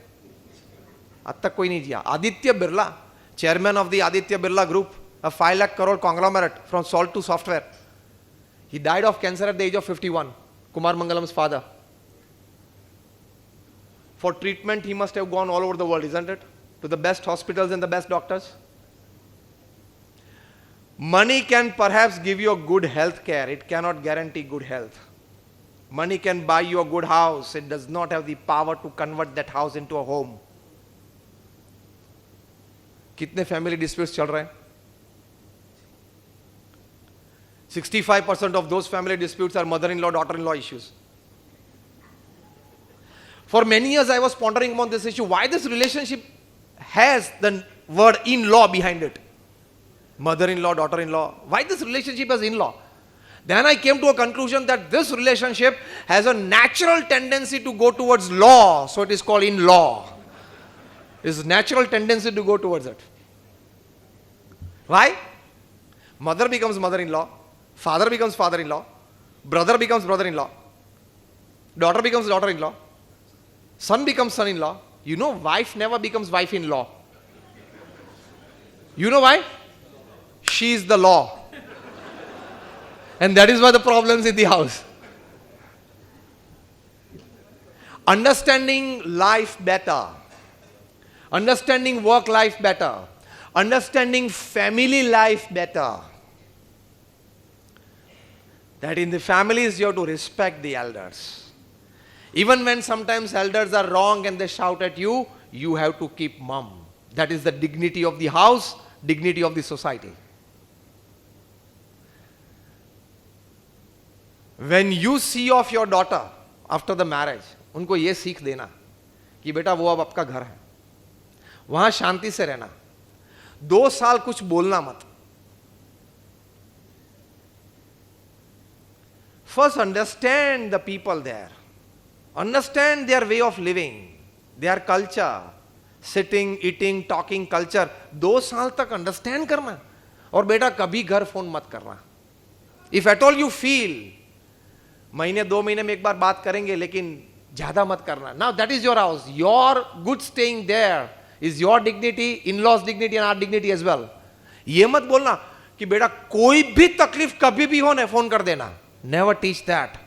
S1: आज तक कोई नहीं जिया. Aditya Birla, chairman of the Aditya Birla Group, a 5 lakh crore conglomerate from salt to software. He died of cancer at the age of 51. Kumar Mangalam's father. For treatment, he must have gone all over the world, isn't it? To the best hospitals and the best doctors. Money can perhaps give you a good health care. It cannot guarantee good health. Money can buy you a good house. It does not have the power to convert that house into a home. कितने family disputes चल रहे हैं? 65% of those family disputes are mother-in-law, daughter-in-law issues. For many years I was pondering upon this issue. Why this relationship has the word in-law behind it? Mother-in-law, daughter-in-law. Why this relationship has in-law? Then I came to a conclusion that this relationship has a natural tendency to go towards law. So it is called in-law. It's a natural tendency to go towards it. Why? Mother becomes mother-in-law. Father becomes father-in-law. Brother becomes brother-in-law. Daughter becomes daughter-in-law. Son becomes son-in-law. You know, wife never becomes wife-in-law. You know why? She is the law. And that is why the problems in the house. Understanding life better. Understanding work life better. Understanding family life better. That in the families you have to respect the elders. Even when sometimes elders are wrong and they shout at you, you have to keep mum. That is the dignity of the house, dignity of the society. When you see off your daughter after the marriage, उनको ये सीख देना कि बेटा वो अब आपका घर है, वहां शांति से रहना, 2 साल कुछ बोलना मत. First understand the people there. Understand their way of living, their culture, sitting, eating, talking culture. 2 साल तक understand करना. और बेटा कभी घर फोन मत करना. If at all you feel, महीने 2 महीने में एक बार बात करेंगे लेकिन ज्यादा मत करना. Now that is your house. Your good staying there is your dignity, in-laws dignity and our dignity as well. ये मत बोलना कि बेटा कोई भी तकलीफ कभी भी हो ना फोन कर देना. Never teach that.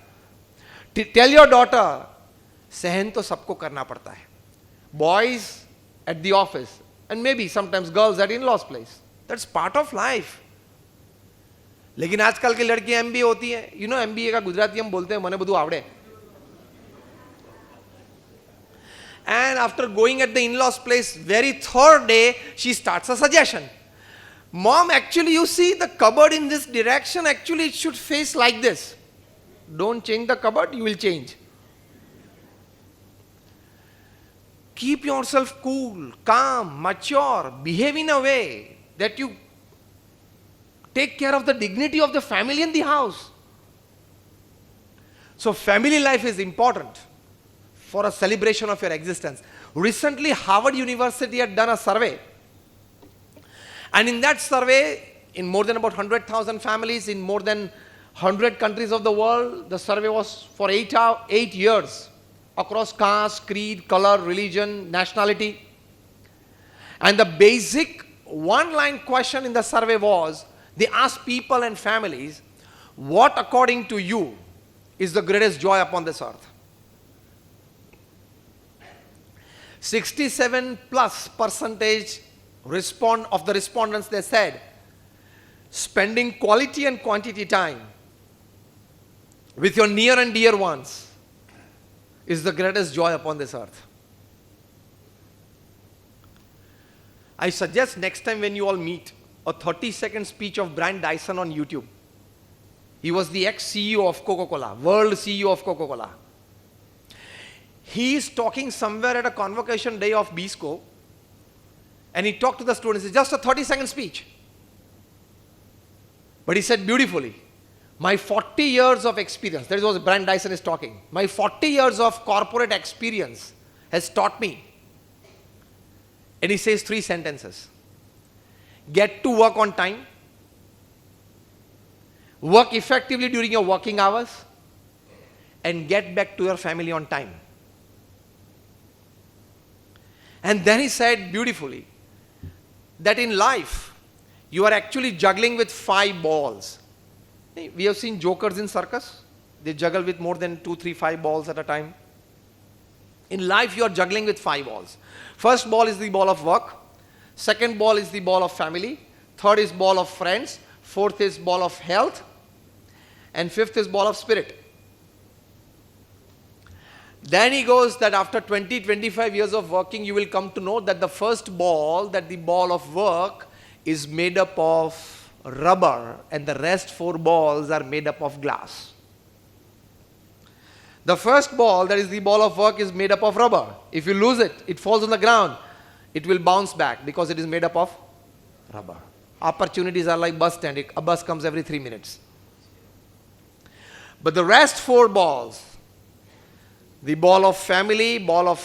S1: Tell your daughter, सहन तो सबको करना पड़ता है. Boys at the office and maybe sometimes girls at in-laws place. That's part of life. लेकिन आजकल की लड़कियां MBA होती हैं. You know MBA का गुजराती हम बोलते हैं मने બધું આવડે. And after going at the in-laws place, very third day, she starts a suggestion. Mom, actually you see the cupboard in this direction, actually it should face like this. Don't change the cupboard, you will change. Keep yourself cool, calm, mature, behave in a way that you take care of the dignity of the family in the house. So family life is important for a celebration of your existence. Recently, Harvard University had done a survey. And in that survey, in more than about 100,000 families in more than 100 countries of the world, the survey was for 8 years across caste, creed, color, religion, nationality. And the basic one-line question in the survey was, they asked people and families, what according to you is the greatest joy upon this earth? 67+% of the respondents, they said, spending quality and quantity time with your near and dear ones is the greatest joy upon this earth. I suggest next time when you all meet, a 30-second speech of Brian Dyson on YouTube. He was the ex-CEO of Coca-Cola, world CEO of Coca-Cola. He is talking somewhere at a convocation day of BSCO, and he talked to the students. It's just a 30-second speech. But he said beautifully, my 40 years of experience, that is what Brian Dyson is talking, my 40 years of corporate experience has taught me. And he says 3 sentences. Get to work on time, work effectively during your working hours, and get back to your family on time. And then he said beautifully that in life, you are actually juggling with 5 balls. We have seen jokers in circus. They juggle with more than 2, 3, 5 balls at a time. In life, you are juggling with 5 balls. First ball is the ball of work. Second ball is the ball of family. Third is ball of friends. Fourth is ball of health. And fifth is ball of spirit. Then he goes that after 20, 25 years of working, you will come to know that the first ball, that the ball of work, is made up of rubber, and the rest 4 balls are made up of glass. The first ball, that is the ball of work, is made up of rubber. If you lose it, it falls on the ground. It will bounce back because it is made up of rubber. Opportunities are like bus stand. A bus comes every 3 minutes. But the rest 4 balls, the ball of family, ball of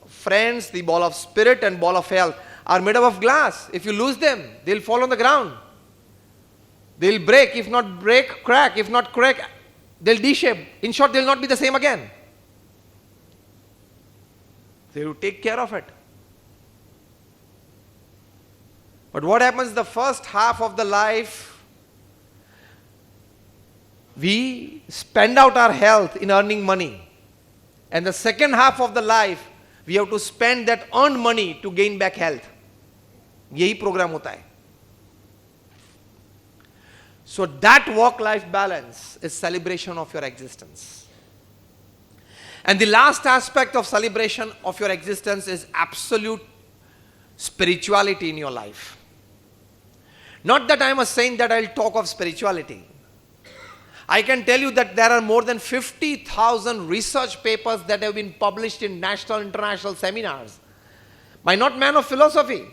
S1: friends, the ball of spirit, and ball of health, are made up of glass. If you lose them, they'll fall on the ground. They'll break. If not break, crack. If not crack, they'll de-shape. In short, they'll not be the same again. So you take care of it. But what happens the first half of the life? We spend out our health in earning money. And the second half of the life, we have to spend that earned money to gain back health. यही program होता है. So that work-life balance is celebration of your existence. And the last aspect of celebration of your existence is absolute spirituality in your life. Not that I am a saint that I will talk of spirituality. I can tell you that there are more than 50,000 research papers that have been published in national and international seminars by not men of philosophy,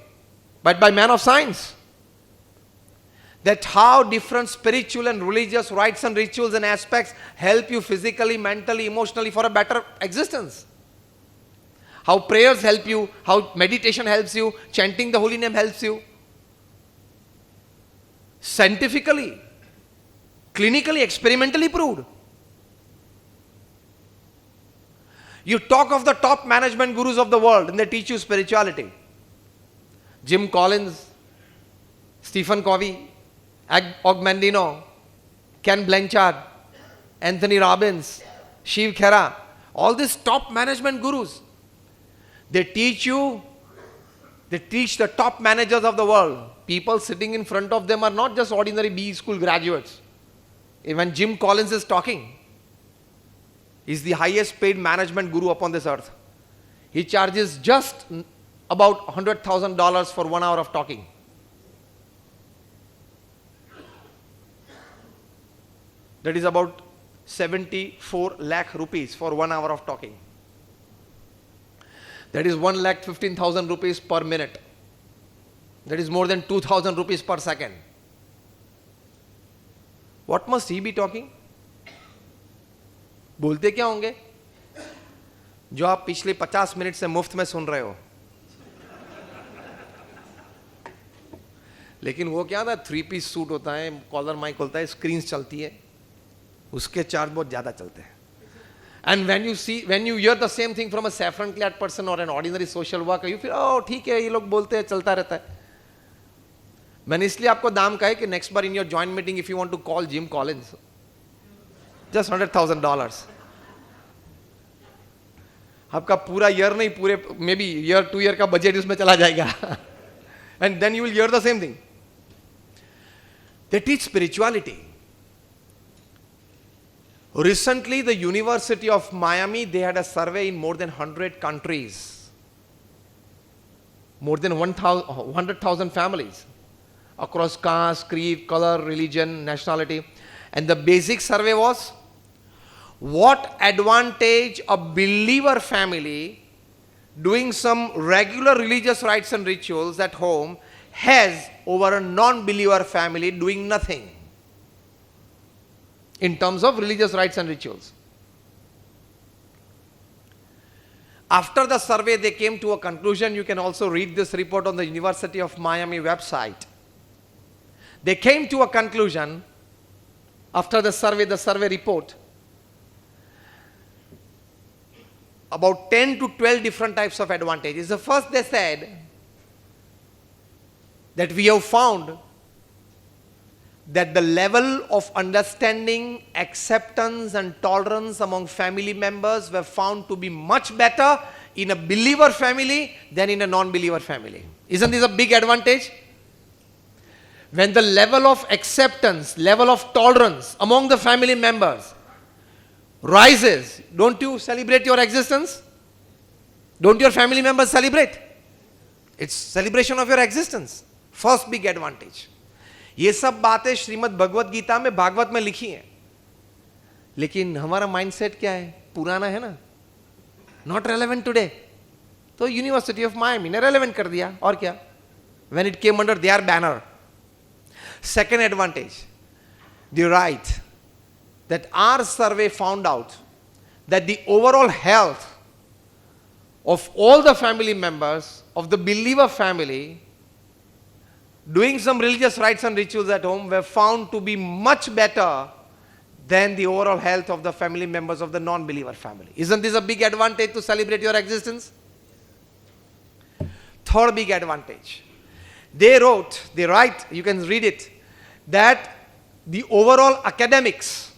S1: but by men of science. That how different spiritual and religious rites and rituals and aspects help you physically, mentally, emotionally for a better existence. How prayers help you, how meditation helps you, chanting the holy name helps you. Scientifically, clinically, experimentally proved. You talk of the top management gurus of the world and they teach you spirituality. Jim Collins, Stephen Covey, Og Mandino, Ken Blanchard, Anthony Robbins, Shiv Khera, all these top management gurus. They teach the top managers of the world. People sitting in front of them are not just ordinary B school graduates. Even Jim Collins is talking. He's the highest paid management guru upon this earth. He charges just about $100,000 for 1 hour of talking. That is about 74 lakh rupees for 1 hour of talking. That is 1,15,000 rupees per minute. That is more than 2,000 rupees per second. What must he be talking? बोलते क्या होंगे जो आप पिछले 50 minute से मुफ्त में सुन रहे हो? लेकिन वो क्या था, 3 पीस सूट होता है, कॉलर माइक होता है, स्क्रीन्स चलती है, उसके चार्ज बहुत ज्यादा चलते हैं. And when you hear the same thing from a saffron clad person or an ordinary social worker, you feel, oh ठीक है, ये लोग बोलते हैं, चलता रहता है. मैंने इसलिए आपको दाम कहा है कि next bar in your joint meeting, if you want to call Jim Collins, just $100,000. आपका पूरा ईयर नहीं, पूरे मे बी ईयर 2 ईयर का बजट उसमें चला जाएगा. And then you will hear the same thing. They teach spirituality. Recently, the University of Miami, they had a survey in more than 100 countries. More than 100,000 families across caste, creed, color, religion, nationality. And the basic survey was, what advantage a believer family doing some regular religious rites and rituals at home has over a non-believer family doing nothing in terms of religious rites and rituals. After the survey, they came to a conclusion. You can also read this report on the University of Miami website. They came to a conclusion after the survey report, about 10 to 12 different types of advantages. The first, they said that we have found that the level of understanding, acceptance and tolerance among family members were found to be much better in a believer family than in a non-believer family. Isn't this a big advantage? When the level of acceptance, level of tolerance among the family members rises, don't you celebrate your existence? Don't your family members celebrate? It's celebration of your existence. First big advantage. ये सब बातें श्रीमद् भगवत गीता में, भागवत में लिखी हैं, लेकिन हमारा mindset क्या है? पुराना है ना, नॉट रेलेवेंट टुडे. तो यूनिवर्सिटी ऑफ मायामी ने रेलेवेंट कर दिया, और क्या, when it came under their banner. Second advantage, they write that our survey found out that the overall health of all the family members of the believer family doing some religious rites and rituals at home were found to be much better than the overall health of the family members of the non-believer family. Isn't this a big advantage to celebrate your existence? Third big advantage. They write, you can read it, that the overall academics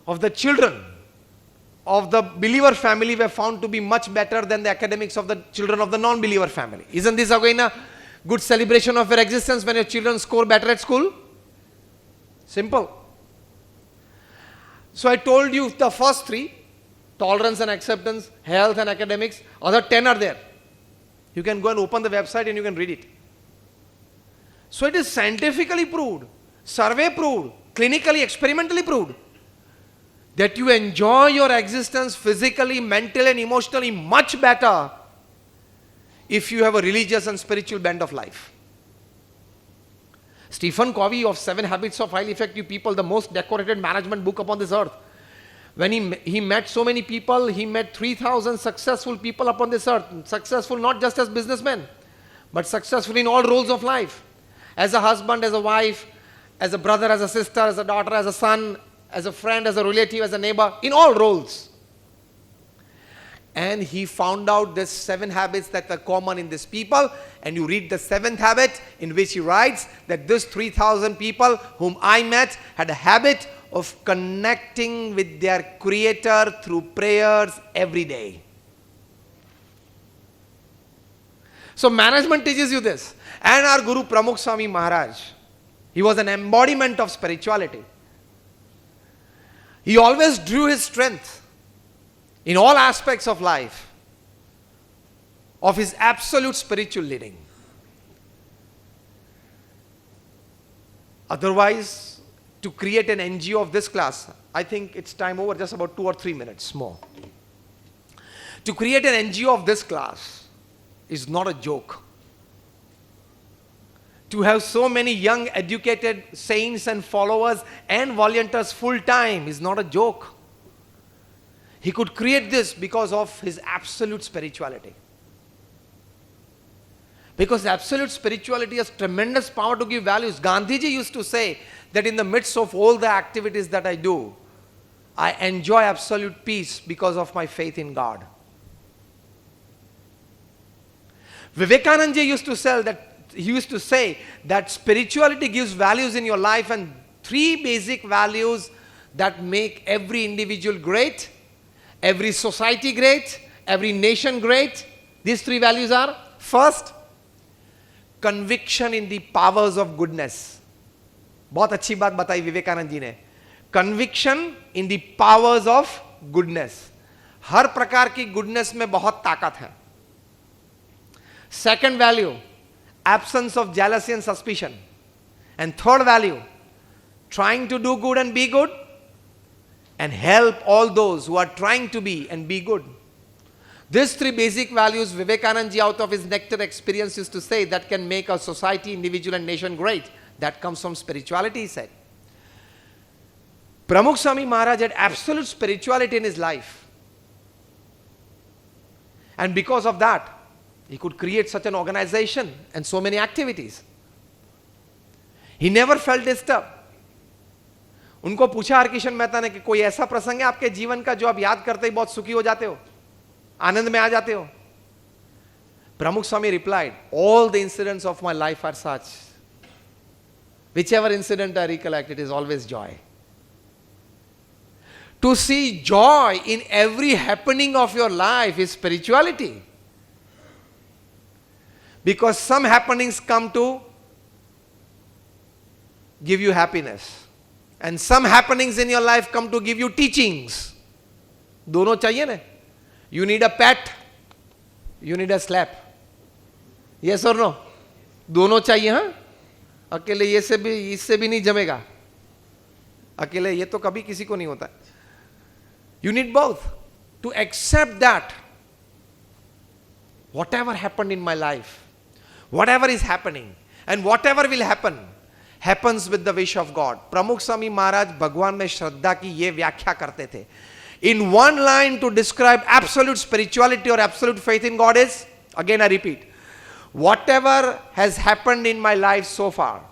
S1: of the children of the believer family were found to be much better than the academics of the children of the non-believer family. Isn't this again a good celebration of your existence when your children score better at school? Simple. So I told you the first 3, tolerance and acceptance, health and academics, other 10 are there. You can go and open the website and you can read it. So it is scientifically proved, survey proved, clinically, experimentally proved that you enjoy your existence physically, mentally and emotionally much better if you have a religious and spiritual bent of life. Stephen Covey of 7 Habits of Highly Effective People, the most decorated management book upon this earth. When he met so many people, he met 3,000 successful people upon this earth. Successful not just as businessmen, but successful in all roles of life. As a husband, as a wife, as a brother, as a sister, as a daughter, as a son, as a friend, as a relative, as a neighbor, in all roles. And he found out the 7 habits that were common in these people. And you read the 7th habit, in which he writes that this 3,000 people whom I met had a habit of connecting with their Creator through prayers every day. So management teaches you this. And our Guru Pramukh Swami Maharaj, he was an embodiment of spirituality. He always drew his strength in all aspects of life of his absolute spiritual leading. Otherwise, to create an NGO of this class, I think it's time over, just about 2 or 3 minutes more. To create an NGO of this class is not a joke. To have so many young educated saints and followers and volunteers full time is not a joke. He could create this because of his absolute spirituality. Because absolute spirituality has tremendous power to give values. Gandhiji used to say that in the midst of all the activities that I do, I enjoy absolute peace because of my faith in God. Vivekananda used to say that spirituality gives values in your life, and 3 basic values that make every individual great, every society great, every nation great. These 3 values are: first, conviction in the powers of goodness. बहुत अच्छी बात बताई विवेकानंद जी ने. Conviction in the powers of goodness. हर प्रकार की goodness में बहुत ताकत है. Second value, absence of jealousy and suspicion. And third value, trying to do good and be good, and help all those who are trying to be and be good. These 3 basic values, Vivekananda ji out of his nectar experience used to say, that can make a society, individual and nation great. That comes from spirituality, he said. Pramukh Swami Maharaj had absolute spirituality in his life. And because of that, he could create such an organization and so many activities. He never felt disturbed. उनको पूछा हरकिशन मेहता ने कि कोई ऐसा प्रसंग है आपके जीवन का जो आप याद करते ही बहुत सुखी हो जाते हो, आनंद में आ जाते हो? Pramukh Swami replied, all the incidents of my life are such. Whichever incident I recollect, it is always joy. To see joy in every happening of your life is spirituality. Because some happenings come to give you happiness. And some happenings in your life come to give you teachings. दोनों चाहिए ना? You need a pat, you need a slap. Yes or no? दोनों चाहिए, हाँ? अकेले ये से भी इससे भी नहीं जमेगा. अकेले ये तो कभी किसी को नहीं होता. You need both to accept that whatever happened in my life, whatever is happening, and whatever will happen, happens with the wish of God. Pramukh Swami Maharaj भगवान में श्रद्धा की ये व्याख्या करते थे. In one line to describe absolute spirituality or absolute faith in God is, again I repeat, whatever has happened in my life so far,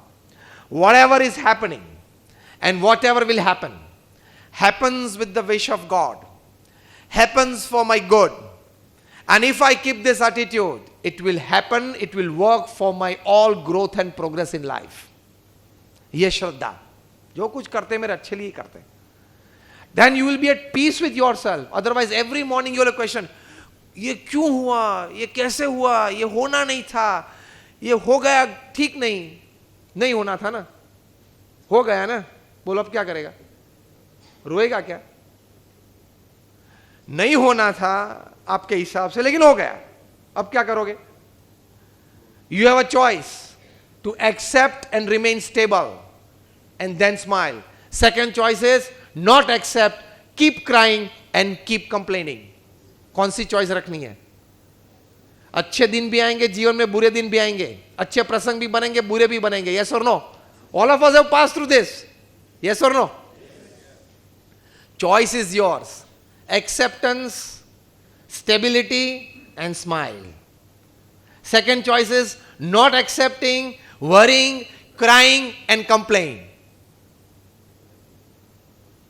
S1: whatever is happening, and whatever will happen, happens with the wish of God, happens for my good. And if I keep this attitude, it will happen, it will work for my all growth and progress in life. ये श्रद्धा, जो कुछ करते मेरे अच्छे लिए करते. Then you will be at peace with yourself. Otherwise every morning you will question, ये क्यों हुआ, ये कैसे हुआ, ये होना नहीं था, ये हो गया ठीक नहीं होना था ना, हो गया ना, बोलो अब क्या करेगा? रोएगा क्या? नहीं होना था आपके हिसाब से, लेकिन हो गया, अब क्या करोगे? You have a choice to accept and remain stable and then smile. Second choice is not accept, keep crying and keep complaining. कौन सी चॉइस रखनी है? अच्छे दिन भी आएंगे जीवन में, बुरे दिन भी आएंगे, अच्छे प्रसंग भी बनेंगे, बुरे भी बनेंगे. Yes or no? All of us have passed through this. Yes or no? Choice is yours. Acceptance, stability and smile. Second choice is not accepting, worrying, crying and complain.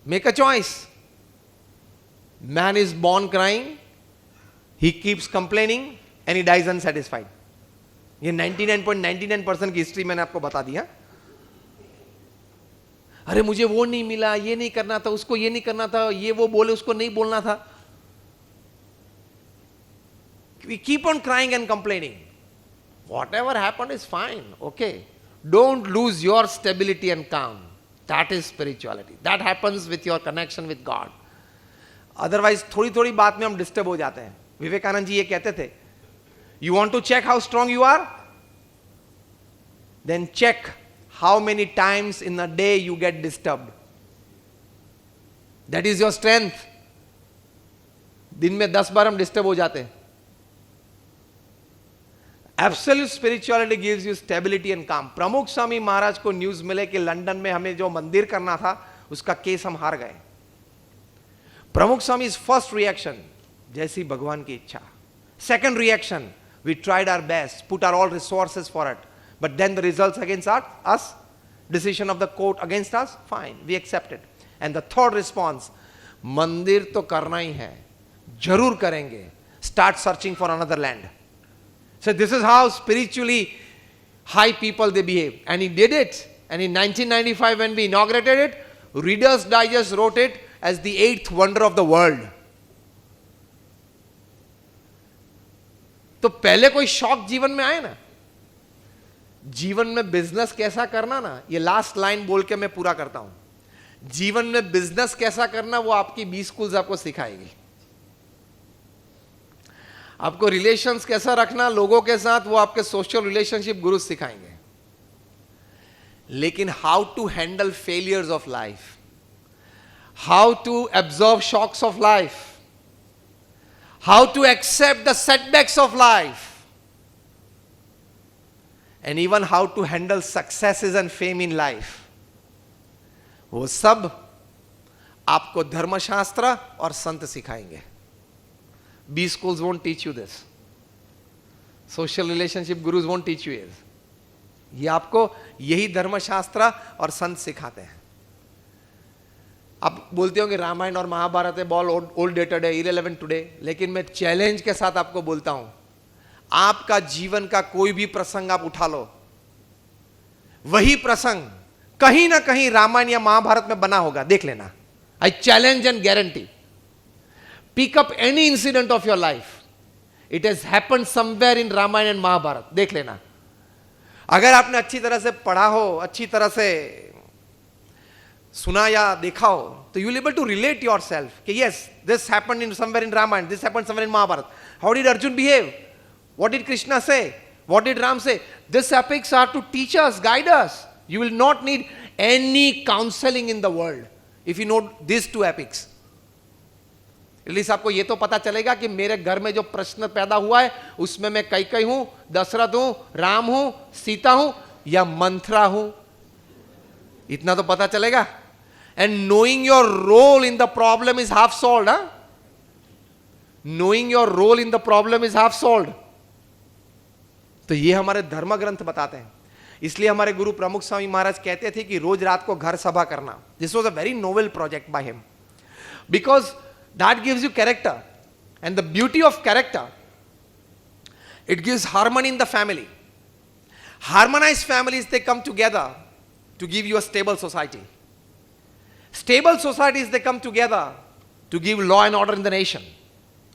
S1: Make a choice. Man is born crying, He keeps complaining and he dies unsatisfied. ये 99.99% की history मैंने आपको बता दिया. अरे मुझे वो नहीं मिला, ये नहीं करना था, उसको ये नहीं करना था, ये वो बोले उसको नहीं बोलना था. We keep on crying and complaining. Whatever happened is fine, okay. Don't lose your stability and calm. That is spirituality. That happens with your connection with God. Otherwise, थोड़ी थोड़ी बात में हम डिस्टर्ब हो जाते हैं. विवेकानंद जी ये कहते थे, you want to check how strong you are? Then check how many times in a day you get disturbed. That is your strength. दिन में 10 बार हम डिस्टर्ब हो जाते हैं. Absolute spirituality gives you stability and calm. प्रमुख स्वामी महाराज को news मिले कि लंदन में हमें जो मंदिर करना था उसका केस हम हार गए. प्रमुख स्वामी इज फर्स्ट रिएक्शन, जैसी भगवान की इच्छा. Second reaction, we tried our best, put our all resources for it, but then the results against us, decision of the court against us, fine, we accepted. And the third response, मंदिर तो करना ही है, जरूर करेंगे, start searching for another land. So this is how spiritually high people they behave. And he did it. And in 1995 when we inaugurated it, Reader's Digest wrote it as the 8th wonder of the world. तो पहले कोई शौक जीवन में आए ना, जीवन में बिजनेस कैसा करना ना, ये लास्ट लाइन बोल के मैं पूरा करता हूं. जीवन में बिजनेस कैसा करना वो आपकी 20 स्कूल्स आपको सिखाएगी. आपको रिलेशंस कैसा रखना लोगों के साथ वो आपके सोशल रिलेशनशिप गुरु सिखाएंगे. लेकिन how to handle failures of life, how to absorb shocks of life, how to accept the setbacks of life, and even how to handle successes and fame in life, वो सब आपको धर्मशास्त्र और संत सिखाएंगे. B schools won't teach you this. Social relationship gurus won't teach you this. ये आपको यही धर्मशास्त्र और संत सिखाते हैं. आप बोलते होंगे रामायण और महाभारत है बॉल ओल्ड डेटेड है, इरेलेवेंट टुडे. लेकिन मैं चैलेंज के साथ आपको बोलता हूं, आपका जीवन का कोई भी प्रसंग आप उठा लो, वही प्रसंग कहीं ना कहीं रामायण या महाभारत में बना होगा, देख लेना. I challenge and guarantee. Pick up any incident of your life, it has happened somewhere in Ramayan and Mahabharat, देख लेना. अगर आपने अच्छी तरह से पढ़ा हो, अच्छी तरह से सुना या देखा हो, तो you will able to relate yourself कि yes this happened in somewhere in Ramayana, this happened somewhere in Mahabharata. How did Arjun behave, what did Krishna say, what did Ram say. This epics are to teach us, guide us. You will not need any counselling in the world if you know this two epics. At least आपको ये तो पता चलेगा कि मेरे घर में जो प्रश्न पैदा हुआ है उसमें मैं कैकेयी हूं, दशरथ हूं, राम हूं, सीता हूं या मंथरा हूं, इतना तो पता चलेगा. And knowing your role in the problem is half solved. Knowing your role in the problem is half solved. तो ये हमारे धर्म ग्रंथ बताते हैं. इसलिए हमारे गुरु प्रमुख स्वामी महाराज कहते थे कि रोज रात को घर सभा करना. This was a very novel project by him, because that gives you character, and the beauty of character, it gives harmony in the family. Harmonized families, they come together to give you a stable society. Stable societies, they come together to give law and order in the nation.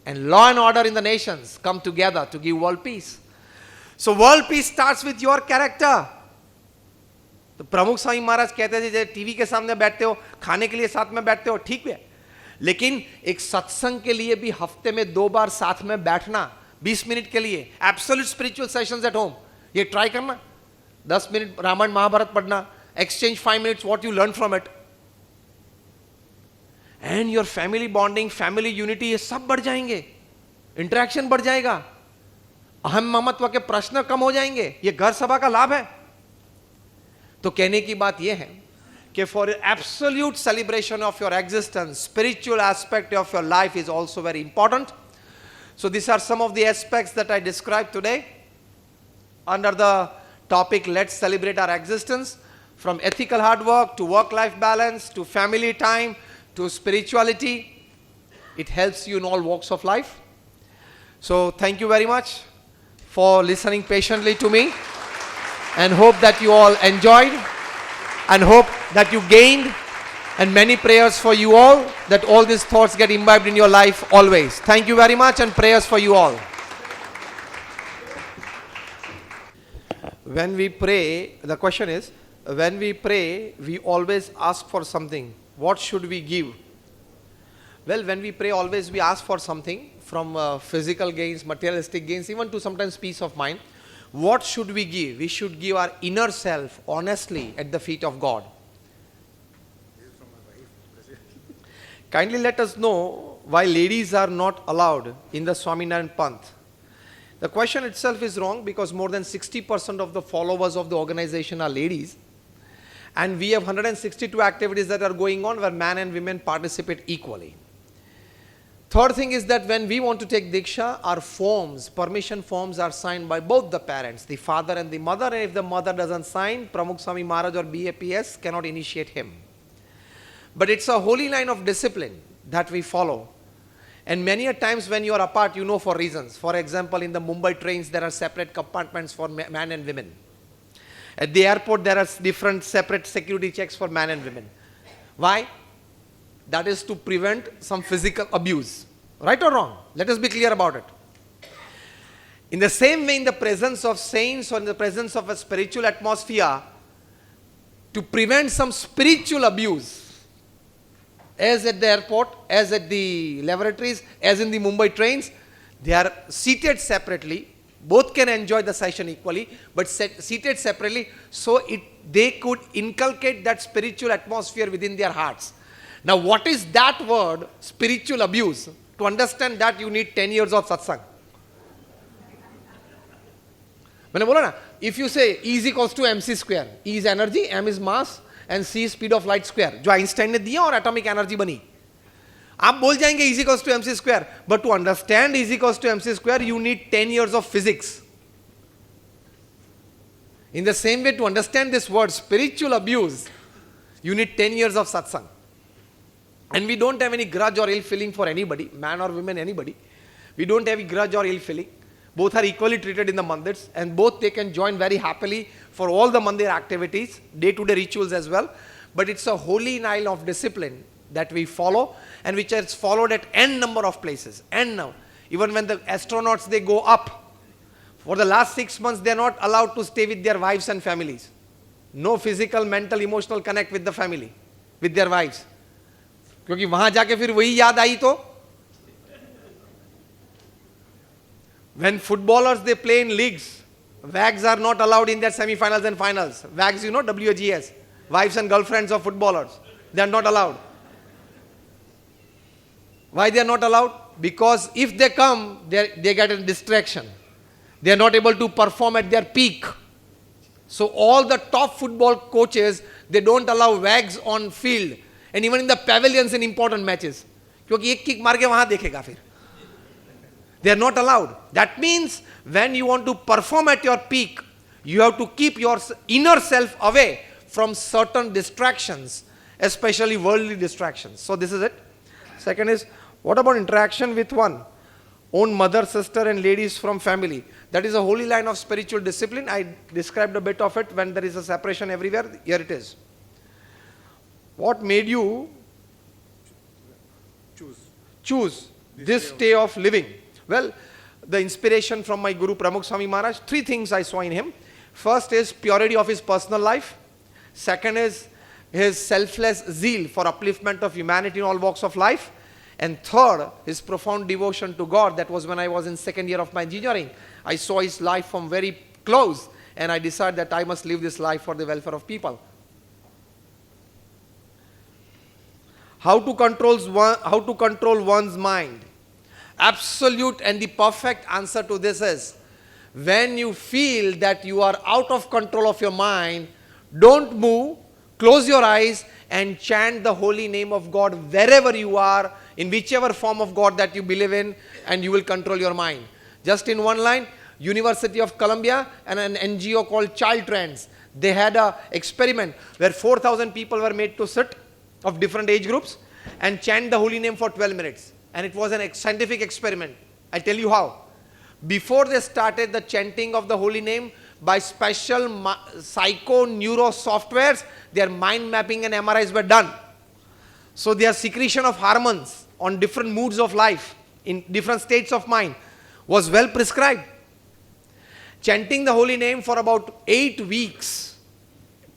S1: And law and order in the nations come together to give world peace. So world peace starts with your character. तो प्रमुख स्वामी महाराज कहते थे जब TV के सामने बैठते हो, खाने के लिए साथ में बैठते हो, ठीक है, लेकिन एक सत्संग के लिए भी हफ्ते में 2 बार साथ में बैठना 20 मिनट के लिए, absolute spiritual sessions at home, ये ट्राई करना. 10 मिनट रामायण महाभारत पढ़ना, exchange 5 minutes what you learn from it, and your family bonding, family unity, ये सब बढ़ जाएंगे, इंटरेक्शन बढ़ जाएगा, अहम ममत्व के प्रश्न कम हो जाएंगे. ये घर सभा का लाभ है. तो कहने की बात यह है कि for absolute celebration of your existence, spiritual aspect of your life is also very important. So this are some of the aspects that I describe today under the topic let's celebrate our existence. From ethical hard work to work-life balance to family time to spirituality, it helps you in all walks of life. So thank you very much for listening patiently to me, and hope that you all enjoyed, and hope that you gained, and many prayers for you all, that all these thoughts get imbibed in your life always. Thank you very much, and prayers for you all. When we pray, the question is, when we pray, we always ask for something. What should we give? Well, when we pray, always we ask for something, from physical gains, materialistic gains, even to sometimes peace of mind. What should we give? We should give our inner self honestly at the feet of God. Kindly let us know why ladies are not allowed in the Swaminarayan Panth. The question itself is wrong, because more than 60% of the followers of the organization are ladies, and we have 162 activities that are going on where men and women participate equally. Third thing is that when we want to take Diksha, our forms, permission forms, are signed by both the parents, the father and the mother, and if the mother doesn't sign, Pramukh Swami Maharaj or BAPS cannot initiate him. But it's a holy line of discipline that we follow. And many a times when you are apart, you know, for reasons. For example, in the Mumbai trains, there are separate compartments for men and women. At the airport, there are different separate security checks for men and women. Why? That is to prevent some physical abuse. Right or wrong? Let us be clear about it. In the same way, in the presence of saints or in the presence of a spiritual atmosphere, to prevent some spiritual abuse, as at the airport, as at the laboratories, as in the Mumbai trains, they are seated separately. Both can enjoy the session equally, but seated separately, so they could inculcate that spiritual atmosphere within their hearts. Now, what is that word, spiritual abuse? To understand that, you need 10 years of satsang. मैंने बोला ना, if you say E is equals to mc square, E is energy, m is mass, and c is speed of light square, जो Einstein ने दिया और atomic energy बनी. आप बोल जाएंगे E is equals to mc square, but to understand E is equals to mc square, you need 10 years of physics. In the same way, to understand this word, spiritual abuse, you need 10 years of satsang. And we don't have any grudge or ill feeling for anybody, man or woman, anybody. We don't have a grudge or ill feeling. Both are equally treated in the mandirs, and both they can join very happily for all the mandir activities, day-to-day rituals as well. But it's a holy Nile of discipline that we follow, and which is followed at n number of places. N now. Even when the astronauts, they go up, for the last 6 months, they are not allowed to stay with their wives and families. No physical, mental, emotional connect with the family, with their wives. क्योंकि वहां जाके फिर वही याद आई तो. When footballers, they play in leagues, WAGs are not allowed in their semi-finals and finals. WAGs, you know, WGS, wives and girlfriends of footballers, they are not allowed. Why they are not allowed? Because if they come, they get a distraction. They are not able to perform at their peak. So all the top football coaches, they don't allow WAGs on field, and even in the pavilions in important matches. क्योंकि एक kick मार के वहां देखेगा फिर. They are not allowed. That means when you want to perform at your peak, you have to keep your inner self away from certain distractions, especially worldly distractions. So this is it. Second is, what about interaction with one own mother, sister, and ladies from family? That is a holy line of spiritual discipline. I described a bit of it when there is a separation everywhere. Here it is. What made you choose this way of living? Well, the inspiration from my Guru Pramukh Swami Maharaj, 3 things I saw in him. First is purity of his personal life. Second is his selfless zeal for upliftment of humanity in all walks of life. And third, his profound devotion to God. That was when I was in 2nd year of my engineering. I saw his life from very close, and I decided that I must live this life for the welfare of people. How to control one's mind? Absolute and the perfect answer to this is, when you feel that you are out of control of your mind, don't move, close your eyes and chant the holy name of God wherever you are, in whichever form of God that you believe in, and you will control your mind. Just in one line, University of Columbia and an NGO called Child Trends, they had an experiment where 4,000 people were made to sit of different age groups and chant the holy name for 12 minutes. And it was a scientific experiment. I'll tell you how. before they started the chanting of the holy name, by special psycho-neuro softwares, their mind mapping and MRIs were done. So their secretion of hormones on different moods of life, in different states of mind, was well prescribed. Chanting the holy name for about 8 weeks,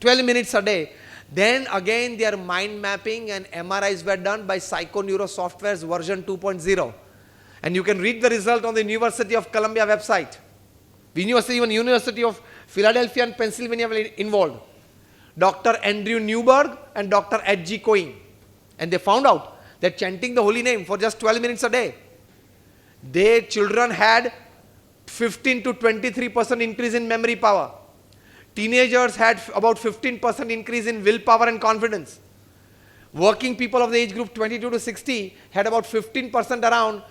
S1: 12 minutes a day. Then again their mind mapping and MRIs were done by psycho-neuro softwares version 2.0. And you can read the result on the University of Columbia website. Even University of Philadelphia and Pennsylvania were involved. Dr. Andrew Newberg and Dr. H.G. Coyne. And they found out that chanting the holy name for just 12 minutes a day, their children had 15 to 23% increase in memory power. Teenagers had about 15% increase in willpower and confidence. Working people of the age group 22 to 60 had about 15% around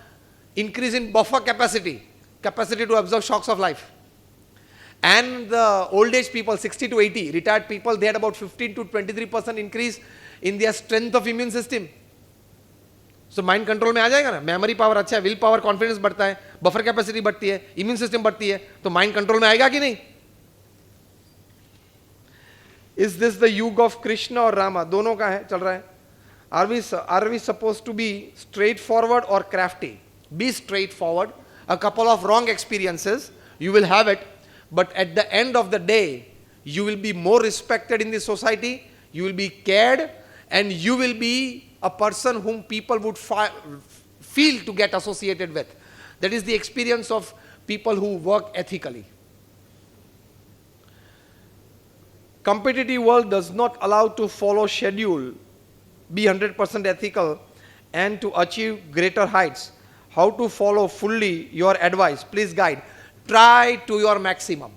S1: increase in buffer capacity to absorb shocks of life. And the old age people, 60 to 80, retired people, they had about 15 to 23% increase in their strength of immune system. So mind control में आ जाएगा ना, memory power अच्छा है, will power confidence बढ़ता है, buffer capacity बढ़ती है, immune system बढ़ती है, तो mind control में आएगा कि नहीं? Is this the युग of Krishna or Rama? दोनों का है, चल रहा है. Are we supposed to be straightforward or crafty? Be straightforward. A couple of wrong experiences, you will have it, but at the end of the day, you will be more respected in the society, you will be cared, and you will be a person whom people would feel to get associated with. That is the experience of people who work ethically. Competitive world does not allow to follow schedule, be 100% ethical, and to achieve greater heights. How to follow fully your advice? Please guide. Try to your maximum.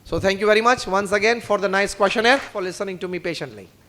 S1: So thank you very much once again for the nice questionnaire, for listening to me patiently.